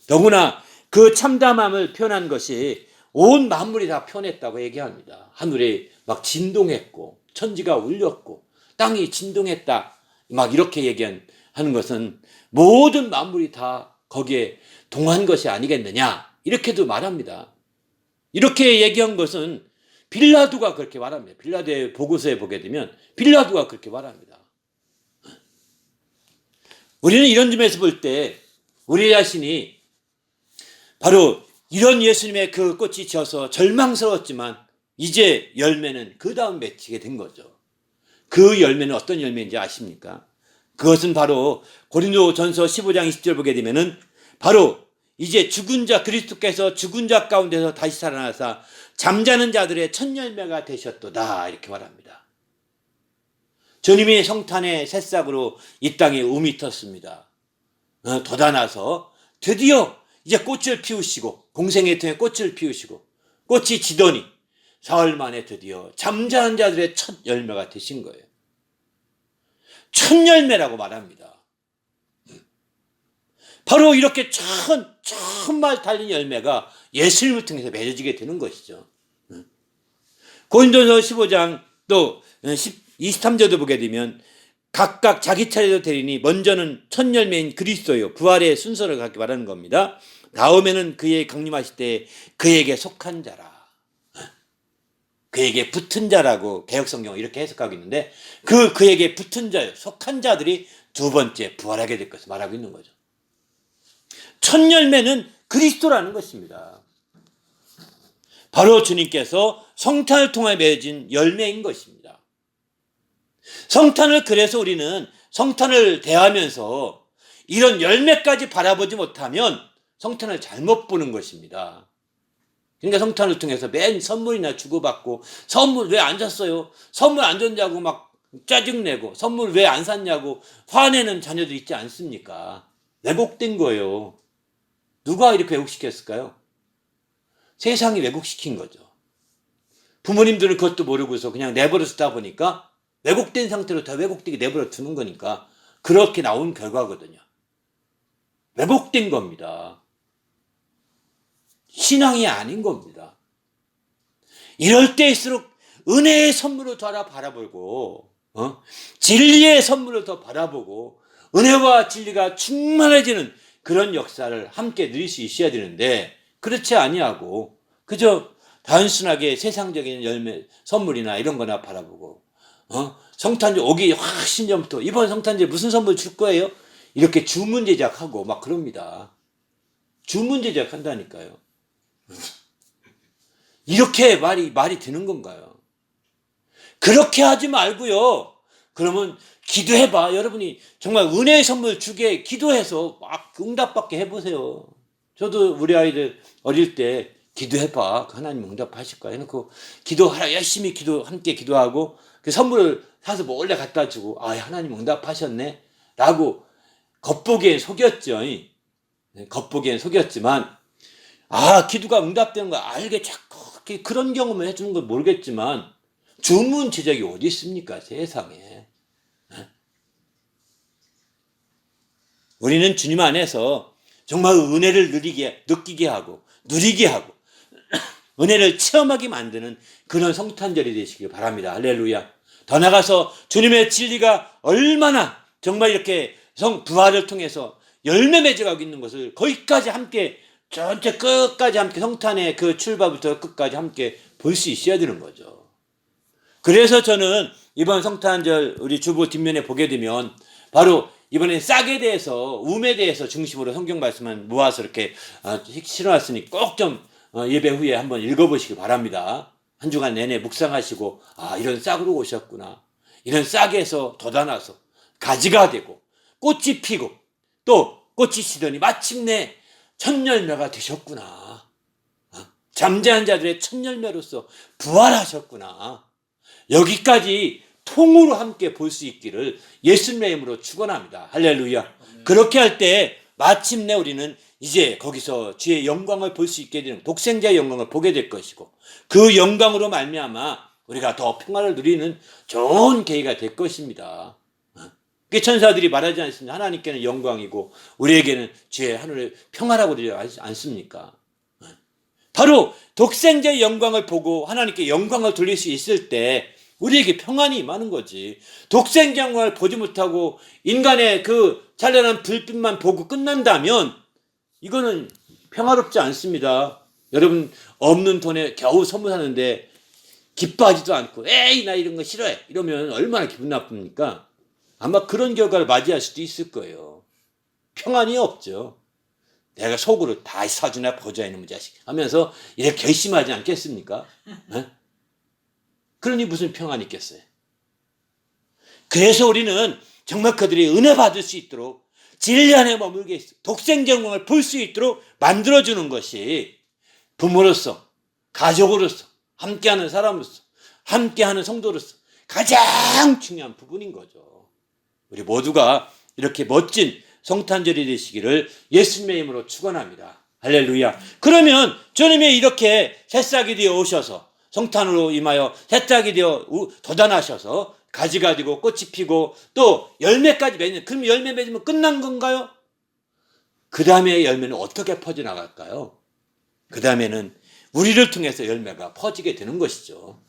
더구나 그 참담함을 표현한 것이 온 만물이 다 표현했다고 얘기합니다. 하늘이 막 진동했고 천지가 울렸고 땅이 진동했다. 막 이렇게 얘기하는 것은 모든 만물이 다 거기에 동한 것이 아니겠느냐 이렇게도 말합니다. 이렇게 얘기한 것은 빌라도가 그렇게 말합니다. 빌라도의 보고서에 보게 되면 빌라도가 그렇게 말합니다. 우리는 이런 점에서 볼 때 우리 자신이 바로 이런 예수님의 그 꽃이 지어서 절망스러웠지만 이제 열매는 그 다음 맺히게 된 거죠. 그 열매는 어떤 열매인지 아십니까? 그것은 바로 고린도전서 15장 20절 보게 되면은 바로 이제 죽은 자 그리스도께서 죽은 자 가운데서 다시 살아나사 잠자는 자들의 첫 열매가 되셨도다 이렇게 말합니다. 주님이 성탄의 새싹으로 이 땅에 움이 텄습니다. 돋아나서 드디어 이제 꽃을 피우시고 공생애 통해 꽃을 피우시고 꽃이 지더니 사흘 만에 드디어 잠자는 자들의 첫 열매가 되신 거예요. 첫 열매라고 말합니다. 바로 이렇게 정말 달린 열매가 예수님을 통해서 맺어지게 되는 것이죠. 고린도전서 15장 또 23절도 보게 되면 각각 자기 차례도 되리니 먼저는 첫 열매인 그리스도요 부활의 순서를 갖게 말하는 겁니다. 다음에는 그의 강림하실 때 그에게 속한 자라 그에게 붙은 자라고 개역성경은 이렇게 해석하고 있는데 그에게 붙은 자요 속한 자들이 두 번째 부활하게 될 것을 말하고 있는 거죠. 첫 열매는 그리스도라는 것입니다. 바로 주님께서 성탄을 통해 맺은 열매인 것입니다. 성탄을 그래서 우리는 성탄을 대하면서 이런 열매까지 바라보지 못하면 성탄을 잘못 보는 것입니다. 그러니까 성탄을 통해서 맨 선물이나 주고받고 선물 왜 안 줬어요? 선물 안 줬냐고 막 짜증내고 선물 왜 안 샀냐고 화내는 자녀들 있지 않습니까? 왜곡된 거예요. 누가 이렇게 왜곡시켰을까요? 세상이 왜곡시킨 거죠. 부모님들은 그것도 모르고서 그냥 내버려 두다 보니까 왜곡된 상태로 다 왜곡되게 내버려 두는 거니까 그렇게 나온 결과거든요. 왜곡된 겁니다. 신앙이 아닌 겁니다. 이럴 때일수록 은혜의 선물을 더 바라보고 진리의 선물을 더 바라보고 은혜와 진리가 충만해지는 그런 역사를 함께 누릴 수 있어야 되는데 그렇지 아니하고 그저 단순하게 세상적인 열매 선물이나 이런 거나 바라보고 성탄절 오기 훨씬 전부터 이번 성탄절 무슨 선물 줄 거예요? 이렇게 주문 제작하고 막 그럽니다. 주문 제작한다니까요. 이렇게 말이 되는 건가요? 그렇게 하지 말고요. 그러면 기도해봐. 여러분이 정말 은혜의 선물 주게 기도해서 막 응답받게 해보세요. 저도 우리 아이들 어릴 때 기도해봐. 하나님 응답하실 거야. 해놓고 기도하라. 열심히 함께 기도하고 그 선물을 사서 몰래 갖다 주고 하나님 응답하셨네. 라고 겉보기엔 속였죠. 겉보기엔 속였지만 기도가 응답되는 거 알게 자꾸 그런 경험을 해주는 건 모르겠지만 주문 제작이 어디 있습니까? 세상에. 우리는 주님 안에서 정말 은혜를 느끼게 하고 누리게 하고 은혜를 체험하게 만드는 그런 성탄절이 되시길 바랍니다. 할렐루야. 더 나아가서 주님의 진리가 얼마나 정말 이렇게 부활을 통해서 열매 맺어가고 있는 것을 거기까지 함께 전체 끝까지 함께 성탄의 그 출발부터 끝까지 함께 볼 수 있어야 되는 거죠. 그래서 저는 이번 성탄절 우리 주보 뒷면에 보게 되면 바로 이번에 싹에 대해서 움에 대해서 중심으로 성경 말씀을 모아서 이렇게 실어놨으니 꼭 좀 예배 후에 한번 읽어보시기 바랍니다. 한 주간 내내 묵상하시고 이런 싹으로 오셨구나. 이런 싹에서 돋아나서 가지가 되고 꽃이 피고 또 꽃이 지더니 마침내 첫 열매가 되셨구나. 잠자는 자들의 첫 열매로서 부활하셨구나. 여기까지 통으로 함께 볼 수 있기를 예수님의 이름으로 축원합니다. 할렐루야. 그렇게 할 때 마침내 우리는 이제 거기서 주의 영광을 볼 수 있게 되는 독생자의 영광을 보게 될 것이고 그 영광으로 말미암아 우리가 더 평화를 누리는 좋은 계기가 될 것입니다. 천사들이 말하지 않습니까? 하나님께는 영광이고 우리에게는 주의 하늘의 평화라고 되지 않습니까? 바로 독생자의 영광을 보고 하나님께 영광을 돌릴 수 있을 때 우리에게 평안이 임하는 거지. 독생자 영광을 보지 못하고 인간의 그 찬란한 불빛만 보고 끝난다면 이거는 평화롭지 않습니다. 여러분 없는 돈에 겨우 선물 사는데 기뻐하지도 않고 에이 나 이런 거 싫어해 이러면 얼마나 기분 나쁩니까? 아마 그런 결과를 맞이할 수도 있을 거예요. 평안이 없죠. 내가 속으로 다 사주나 보자 이놈의 자식 하면서 이렇게 결심하지 않겠습니까? 그러니 무슨 평안이 있겠어요? 그래서 우리는 정말 그들이 은혜 받을 수 있도록 진리 안에 머물게 있어 독생자 영광을 볼 수 있도록 만들어주는 것이 부모로서 가족으로서 함께하는 사람으로서 함께하는 성도로서 가장 중요한 부분인 거죠. 우리 모두가 이렇게 멋진 성탄절이 되시기를 예수님의 이름으로 축원합니다. 할렐루야. 그러면 주님이 이렇게 새싹이 되어 오셔서 성탄으로 임하여 새싹이 되어 돋아나셔서 가지가 되고 꽃이 피고 또 열매까지 맺는 그럼 열매 맺으면 끝난 건가요? 그 다음에 열매는 어떻게 퍼져나갈까요? 그 다음에는 우리를 통해서 열매가 퍼지게 되는 것이죠.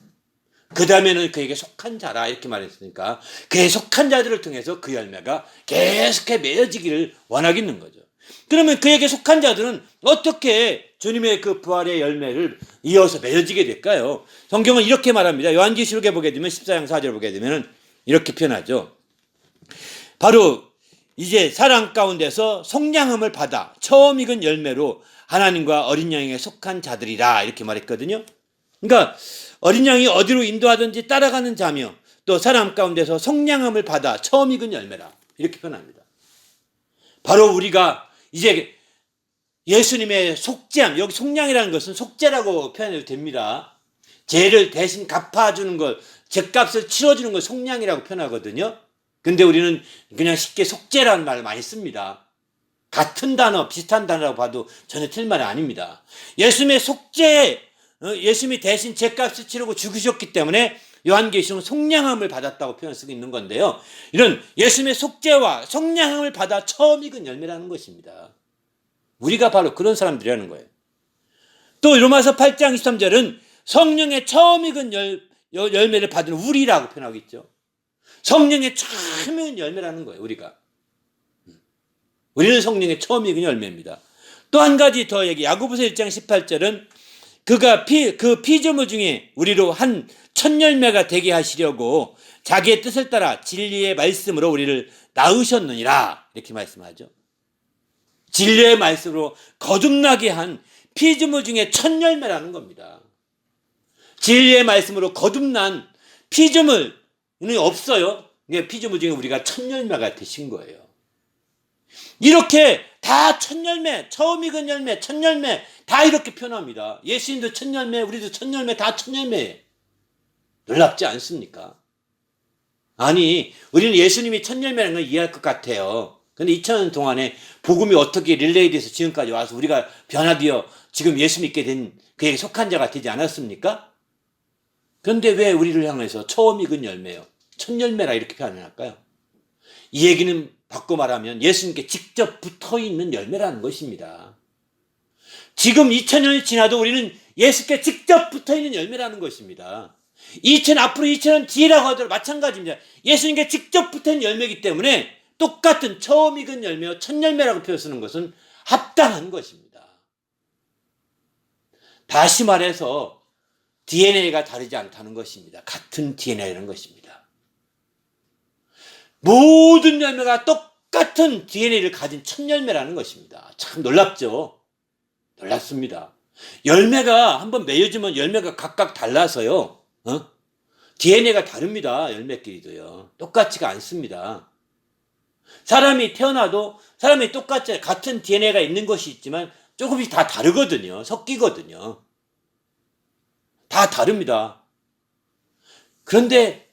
그 다음에는 그에게 속한 자라 이렇게 말했으니까 그에 속한 자들을 통해서 그 열매가 계속해 맺어지기를 원하겠는 거죠. 그러면 그에게 속한 자들은 어떻게 주님의 그 부활의 열매를 이어서 맺어지게 될까요? 성경은 이렇게 말합니다. 요한계시록에 보게 되면 14장 4절을 보게 되면 이렇게 표현하죠. 바로 이제 사랑 가운데서 성량함을 받아 처음 익은 열매로 하나님과 어린 양에게 속한 자들이라 이렇게 말했거든요. 그러니까 어린 양이 어디로 인도하든지 따라가는 자며 또 사람 가운데서 성량함을 받아 처음 익은 열매라 이렇게 표현합니다. 바로 우리가 이제 예수님의 속죄함, 여기 속량이라는 것은 속죄라고 표현해도 됩니다. 죄를 대신 갚아주는 것, 죄값을 치러주는 걸 속량이라고 표현하거든요. 근데 우리는 그냥 쉽게 속죄라는 말을 많이 씁니다. 같은 단어, 비슷한 단어라고 봐도 전혀 틀린 말이 아닙니다. 예수님의 속죄, 예수님이 대신 죄값을 치르고 죽으셨기 때문에 요한계시록은 속량함을 받았다고 표현을 쓰고 있는 건데요. 이런 예수님의 속죄와 속량함을 받아 처음 익은 열매라는 것입니다. 우리가 바로 그런 사람들이라는 거예요. 또 로마서 8장 23절은 성령의 처음 익은 열매를 받은 우리라고 표현하고 있죠. 성령의 처음 익은 열매라는 거예요. 우리는 성령의 처음 익은 열매입니다. 또 한 가지 더 얘기, 야고보서 1장 18절은 그가 그 피조물 중에 우리로 한 첫 열매가 되게 하시려고 자기의 뜻을 따라 진리의 말씀으로 우리를 낳으셨느니라, 이렇게 말씀하죠. 진리의 말씀으로 거듭나게 한 피조물 중에 첫 열매라는 겁니다. 진리의 말씀으로 거듭난 피조물은 없어요. 피조물 중에 우리가 첫 열매가 되신 거예요. 이렇게 다 첫 열매, 처음 익은 열매, 첫 열매 다 이렇게 표현합니다. 예수님도 첫 열매, 우리도 첫 열매, 다 첫 열매예요. 놀랍지 않습니까? 아니, 우리는 예수님이 첫 열매라는 걸 이해할 것 같아요. 근데 2000년 동안에 복음이 어떻게 릴레이 돼서 지금까지 와서 우리가 변화되어 지금 예수 믿게 된 그에게 속한 자가 되지 않았습니까? 그런데 왜 우리를 향해서 처음 익은 열매요, 첫 열매라 이렇게 표현할까요? 이 얘기는 바꿔 말하면 예수님께 직접 붙어있는 열매라는 것입니다. 지금 2000년이 지나도 우리는 예수께 직접 붙어있는 열매라는 것입니다. 앞으로 2000년 뒤라고 하더라도 마찬가지입니다. 예수님께 직접 붙어있는 열매이기 때문에 똑같은 처음 익은 열매와 첫 열매라고 표현 쓰는 것은 합당한 것입니다. 다시 말해서 DNA가 다르지 않다는 것입니다. 같은 DNA라는 것입니다. 모든 열매가 똑같은 DNA를 가진 첫 열매라는 것입니다. 참 놀랍죠? 놀랍습니다. 열매가 한번 맺어지면 열매가 각각 달라서요. DNA가 다릅니다. 열매끼리도요. 똑같지가 않습니다. 사람이 태어나도 사람이 똑같이 같은 DNA가 있는 것이 있지만 조금씩 다 다르거든요. 섞이거든요. 다 다릅니다. 그런데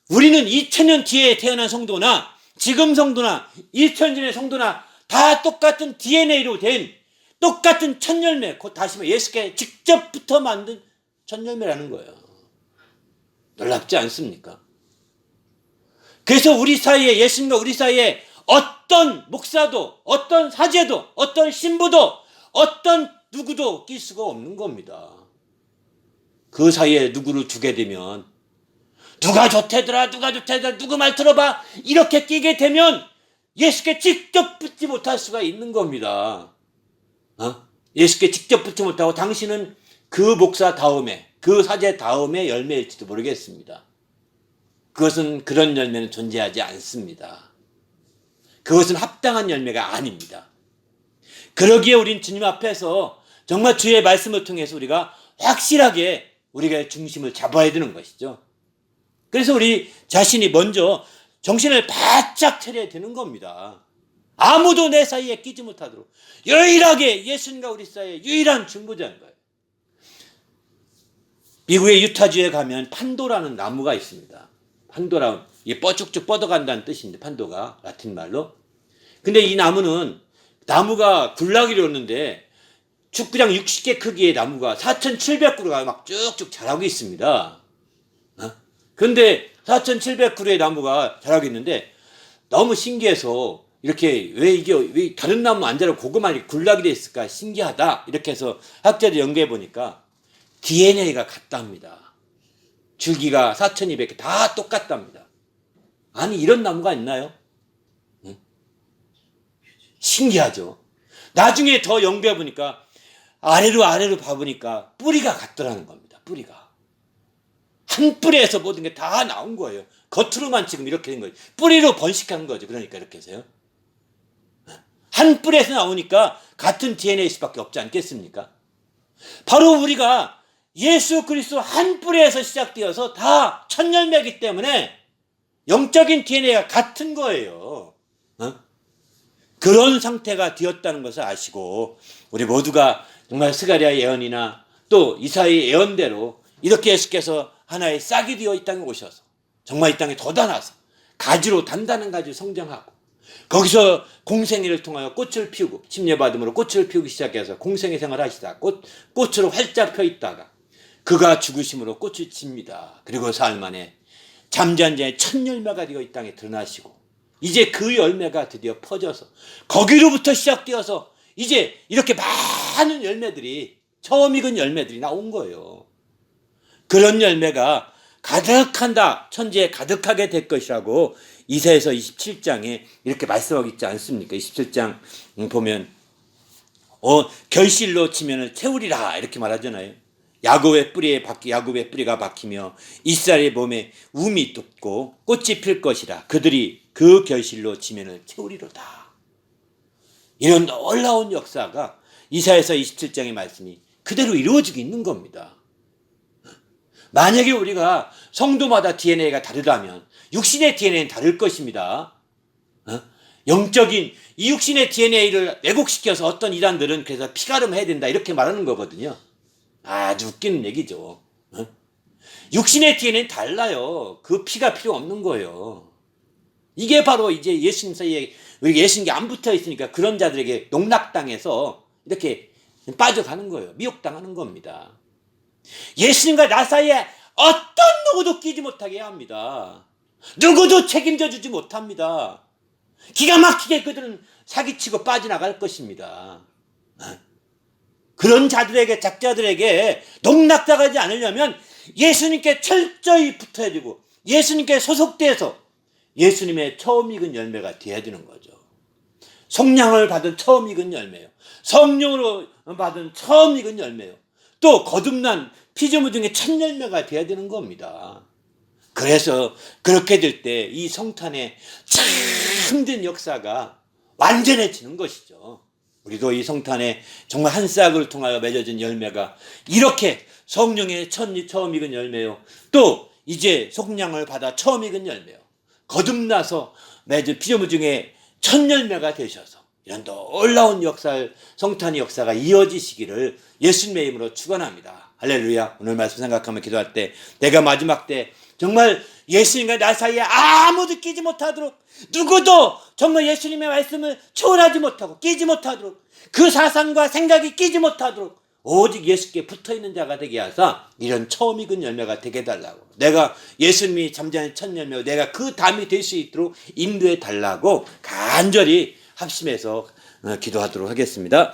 우리는 2000년 뒤에 태어난 성도나 지금 성도나 2000년의 성도나 다 똑같은 DNA로 된 똑같은 첫 열매, 곧 다시 말해 예수께 직접부터 만든 첫 열매라는 거예요. 놀랍지 않습니까? 그래서 우리 사이에, 예수님과 우리 사이에 어떤 목사도, 어떤 사제도, 어떤 신부도, 어떤 누구도 낄 수가 없는 겁니다. 그 사이에 누구를 두게 되면 누가 좋대더라, 누구 말 들어봐, 이렇게 끼게 되면 예수께 직접 붙지 못할 수가 있는 겁니다. 예수께 직접 붙지 못하고 당신은 그 목사 다음에, 그 사제 다음에 열매일지도 모르겠습니다. 그것은, 그런 열매는 존재하지 않습니다. 그것은 합당한 열매가 아닙니다. 그러기에 우린 주님 앞에서 정말 주의 말씀을 통해서 우리가 확실하게 우리가 중심을 잡아야 되는 것이죠. 그래서 우리 자신이 먼저 정신을 바짝 차려야 되는 겁니다. 아무도 내 사이에 끼지 못하도록 유일하게 예수님과 우리 사이에 유일한 중보자인 거예요. 미국의 유타주에 가면 판도라는 나무가 있습니다. 판도라, 이게 쭉쭉 뻗어간다는 뜻인데, 판도가 라틴 말로. 근데 이 나무가 군락이었는데 축구장 60개 크기의 나무가 4,700그루가 막 쭉쭉 자라고 있습니다. 그런데 4,700그루의 나무가 자라고 있는데 너무 신기해서 이렇게 왜 다른 나무 안 자라고 고구마 이렇게 군락이 돼 있을까 신기하다, 이렇게 해서 학자들이 연구해 보니까 DNA가 같답니다. 줄기가 4,200개 다 똑같답니다. 아니, 이런 나무가 있나요? 신기하죠? 나중에 더 연구해 보니까 아래로 봐보니까 뿌리가 같더라는 겁니다. 뿌리가. 한 뿌리에서 모든 게 다 나온 거예요. 겉으로만 지금 이렇게 된 거예요. 뿌리로 번식한 거죠. 그러니까 이렇게 해서요. 한 뿌리에서 나오니까 같은 DNA 수밖에 없지 않겠습니까? 바로 우리가 예수 그리스도 한 뿌리에서 시작되어서 다 첫 열매이기 때문에 영적인 DNA가 같은 거예요. 그런 상태가 되었다는 것을 아시고 우리 모두가 정말 스가랴 예언이나 또 이사야의 예언대로 이렇게 예수께서 하나의 싹이 되어 이 땅에 오셔서 정말 이 땅에 돋아나서 가지로 단단한 가지로 성장하고 거기서 공생애를 통하여 꽃을 피우고 침례받음으로 꽃을 피우기 시작해서 공생애 생활을 하시다 꽃으로 활짝 펴 있다가 그가 죽으심으로 꽃을 칩니다. 그리고 사흘 만에 잠자는 자의 첫 열매가 되어 이 땅에 드러나시고 이제 그 열매가 드디어 퍼져서 거기로부터 시작되어서 이제 이렇게 많은 열매들이 처음 익은 열매들이 나온 거예요. 그런 열매가 가득한다. 천지에 가득하게 될 것이라고 이사야서 27장에 이렇게 말씀하고 있지 않습니까? 27장 보면 결실로 치면은 채우리라 이렇게 말하잖아요. 야곱의 뿌리가 박히며 이스라엘의 몸에 움이 돋고 꽃이 필 것이라. 그들이 그 결실로 지면을 채우리로다. 이런 놀라운 역사가 이사야서 27장의 말씀이 그대로 이루어지고 있는 겁니다. 만약에 우리가 성도마다 DNA가 다르다면 육신의 DNA는 다를 것입니다. 영적인 이 육신의 DNA를 왜곡시켜서 어떤 이단들은 그래서 피가름해야 된다 이렇게 말하는 거거든요. 아주 웃기는 얘기죠. 육신의 DNA는 달라요. 그 피가 필요 없는 거예요. 이게 바로 이제 예수님 사이에 예수님이 안 붙어 있으니까 그런 자들에게 농락당해서 이렇게 빠져가는 거예요. 미혹당하는 겁니다. 예수님과 나 사이에 어떤 누구도 끼지 못하게 해야 합니다. 누구도 책임져 주지 못합니다. 기가 막히게 그들은 사기치고 빠져나갈 것입니다. 그런 자들에게 작자들에게 농락당하지 않으려면 예수님께 철저히 붙어야 되고 예수님께 소속돼서 예수님의 처음 익은 열매가 되어야 되는 거죠. 성령을 받은 처음 익은 열매요. 성령으로 받은 처음 익은 열매요. 또 거듭난 피조물 중에 첫 열매가 되어야 되는 겁니다. 그래서 그렇게 될 때 이 성탄의 참된 역사가 완전해지는 것이죠. 우리도 이 성탄에 정말 한 싹을 통하여 맺어진 열매가 이렇게 성령의 처음 익은 열매요. 또 이제 속량을 받아 처음 익은 열매요. 거듭나서 맺은 피조물 중에 첫 열매가 되셔서 이런 놀라운 성탄의 역사가 이어지시기를 예수님의 이름으로 축원합니다. 할렐루야. 오늘 말씀 생각하며 기도할 때 내가 마지막 때 정말 예수님과 나 사이에 아무도 끼지 못하도록 누구도 정말 예수님의 말씀을 초월하지 못하고 끼지 못하도록 그 사상과 생각이 끼지 못하도록 오직 예수께 붙어있는 자가 되게 하사 이런 처음 익은 열매가 되게 해달라고 내가 예수님이 잠자는 첫 열매고 내가 그 담이 될 수 있도록 인도해 달라고 간절히 합심해서 기도하도록 하겠습니다.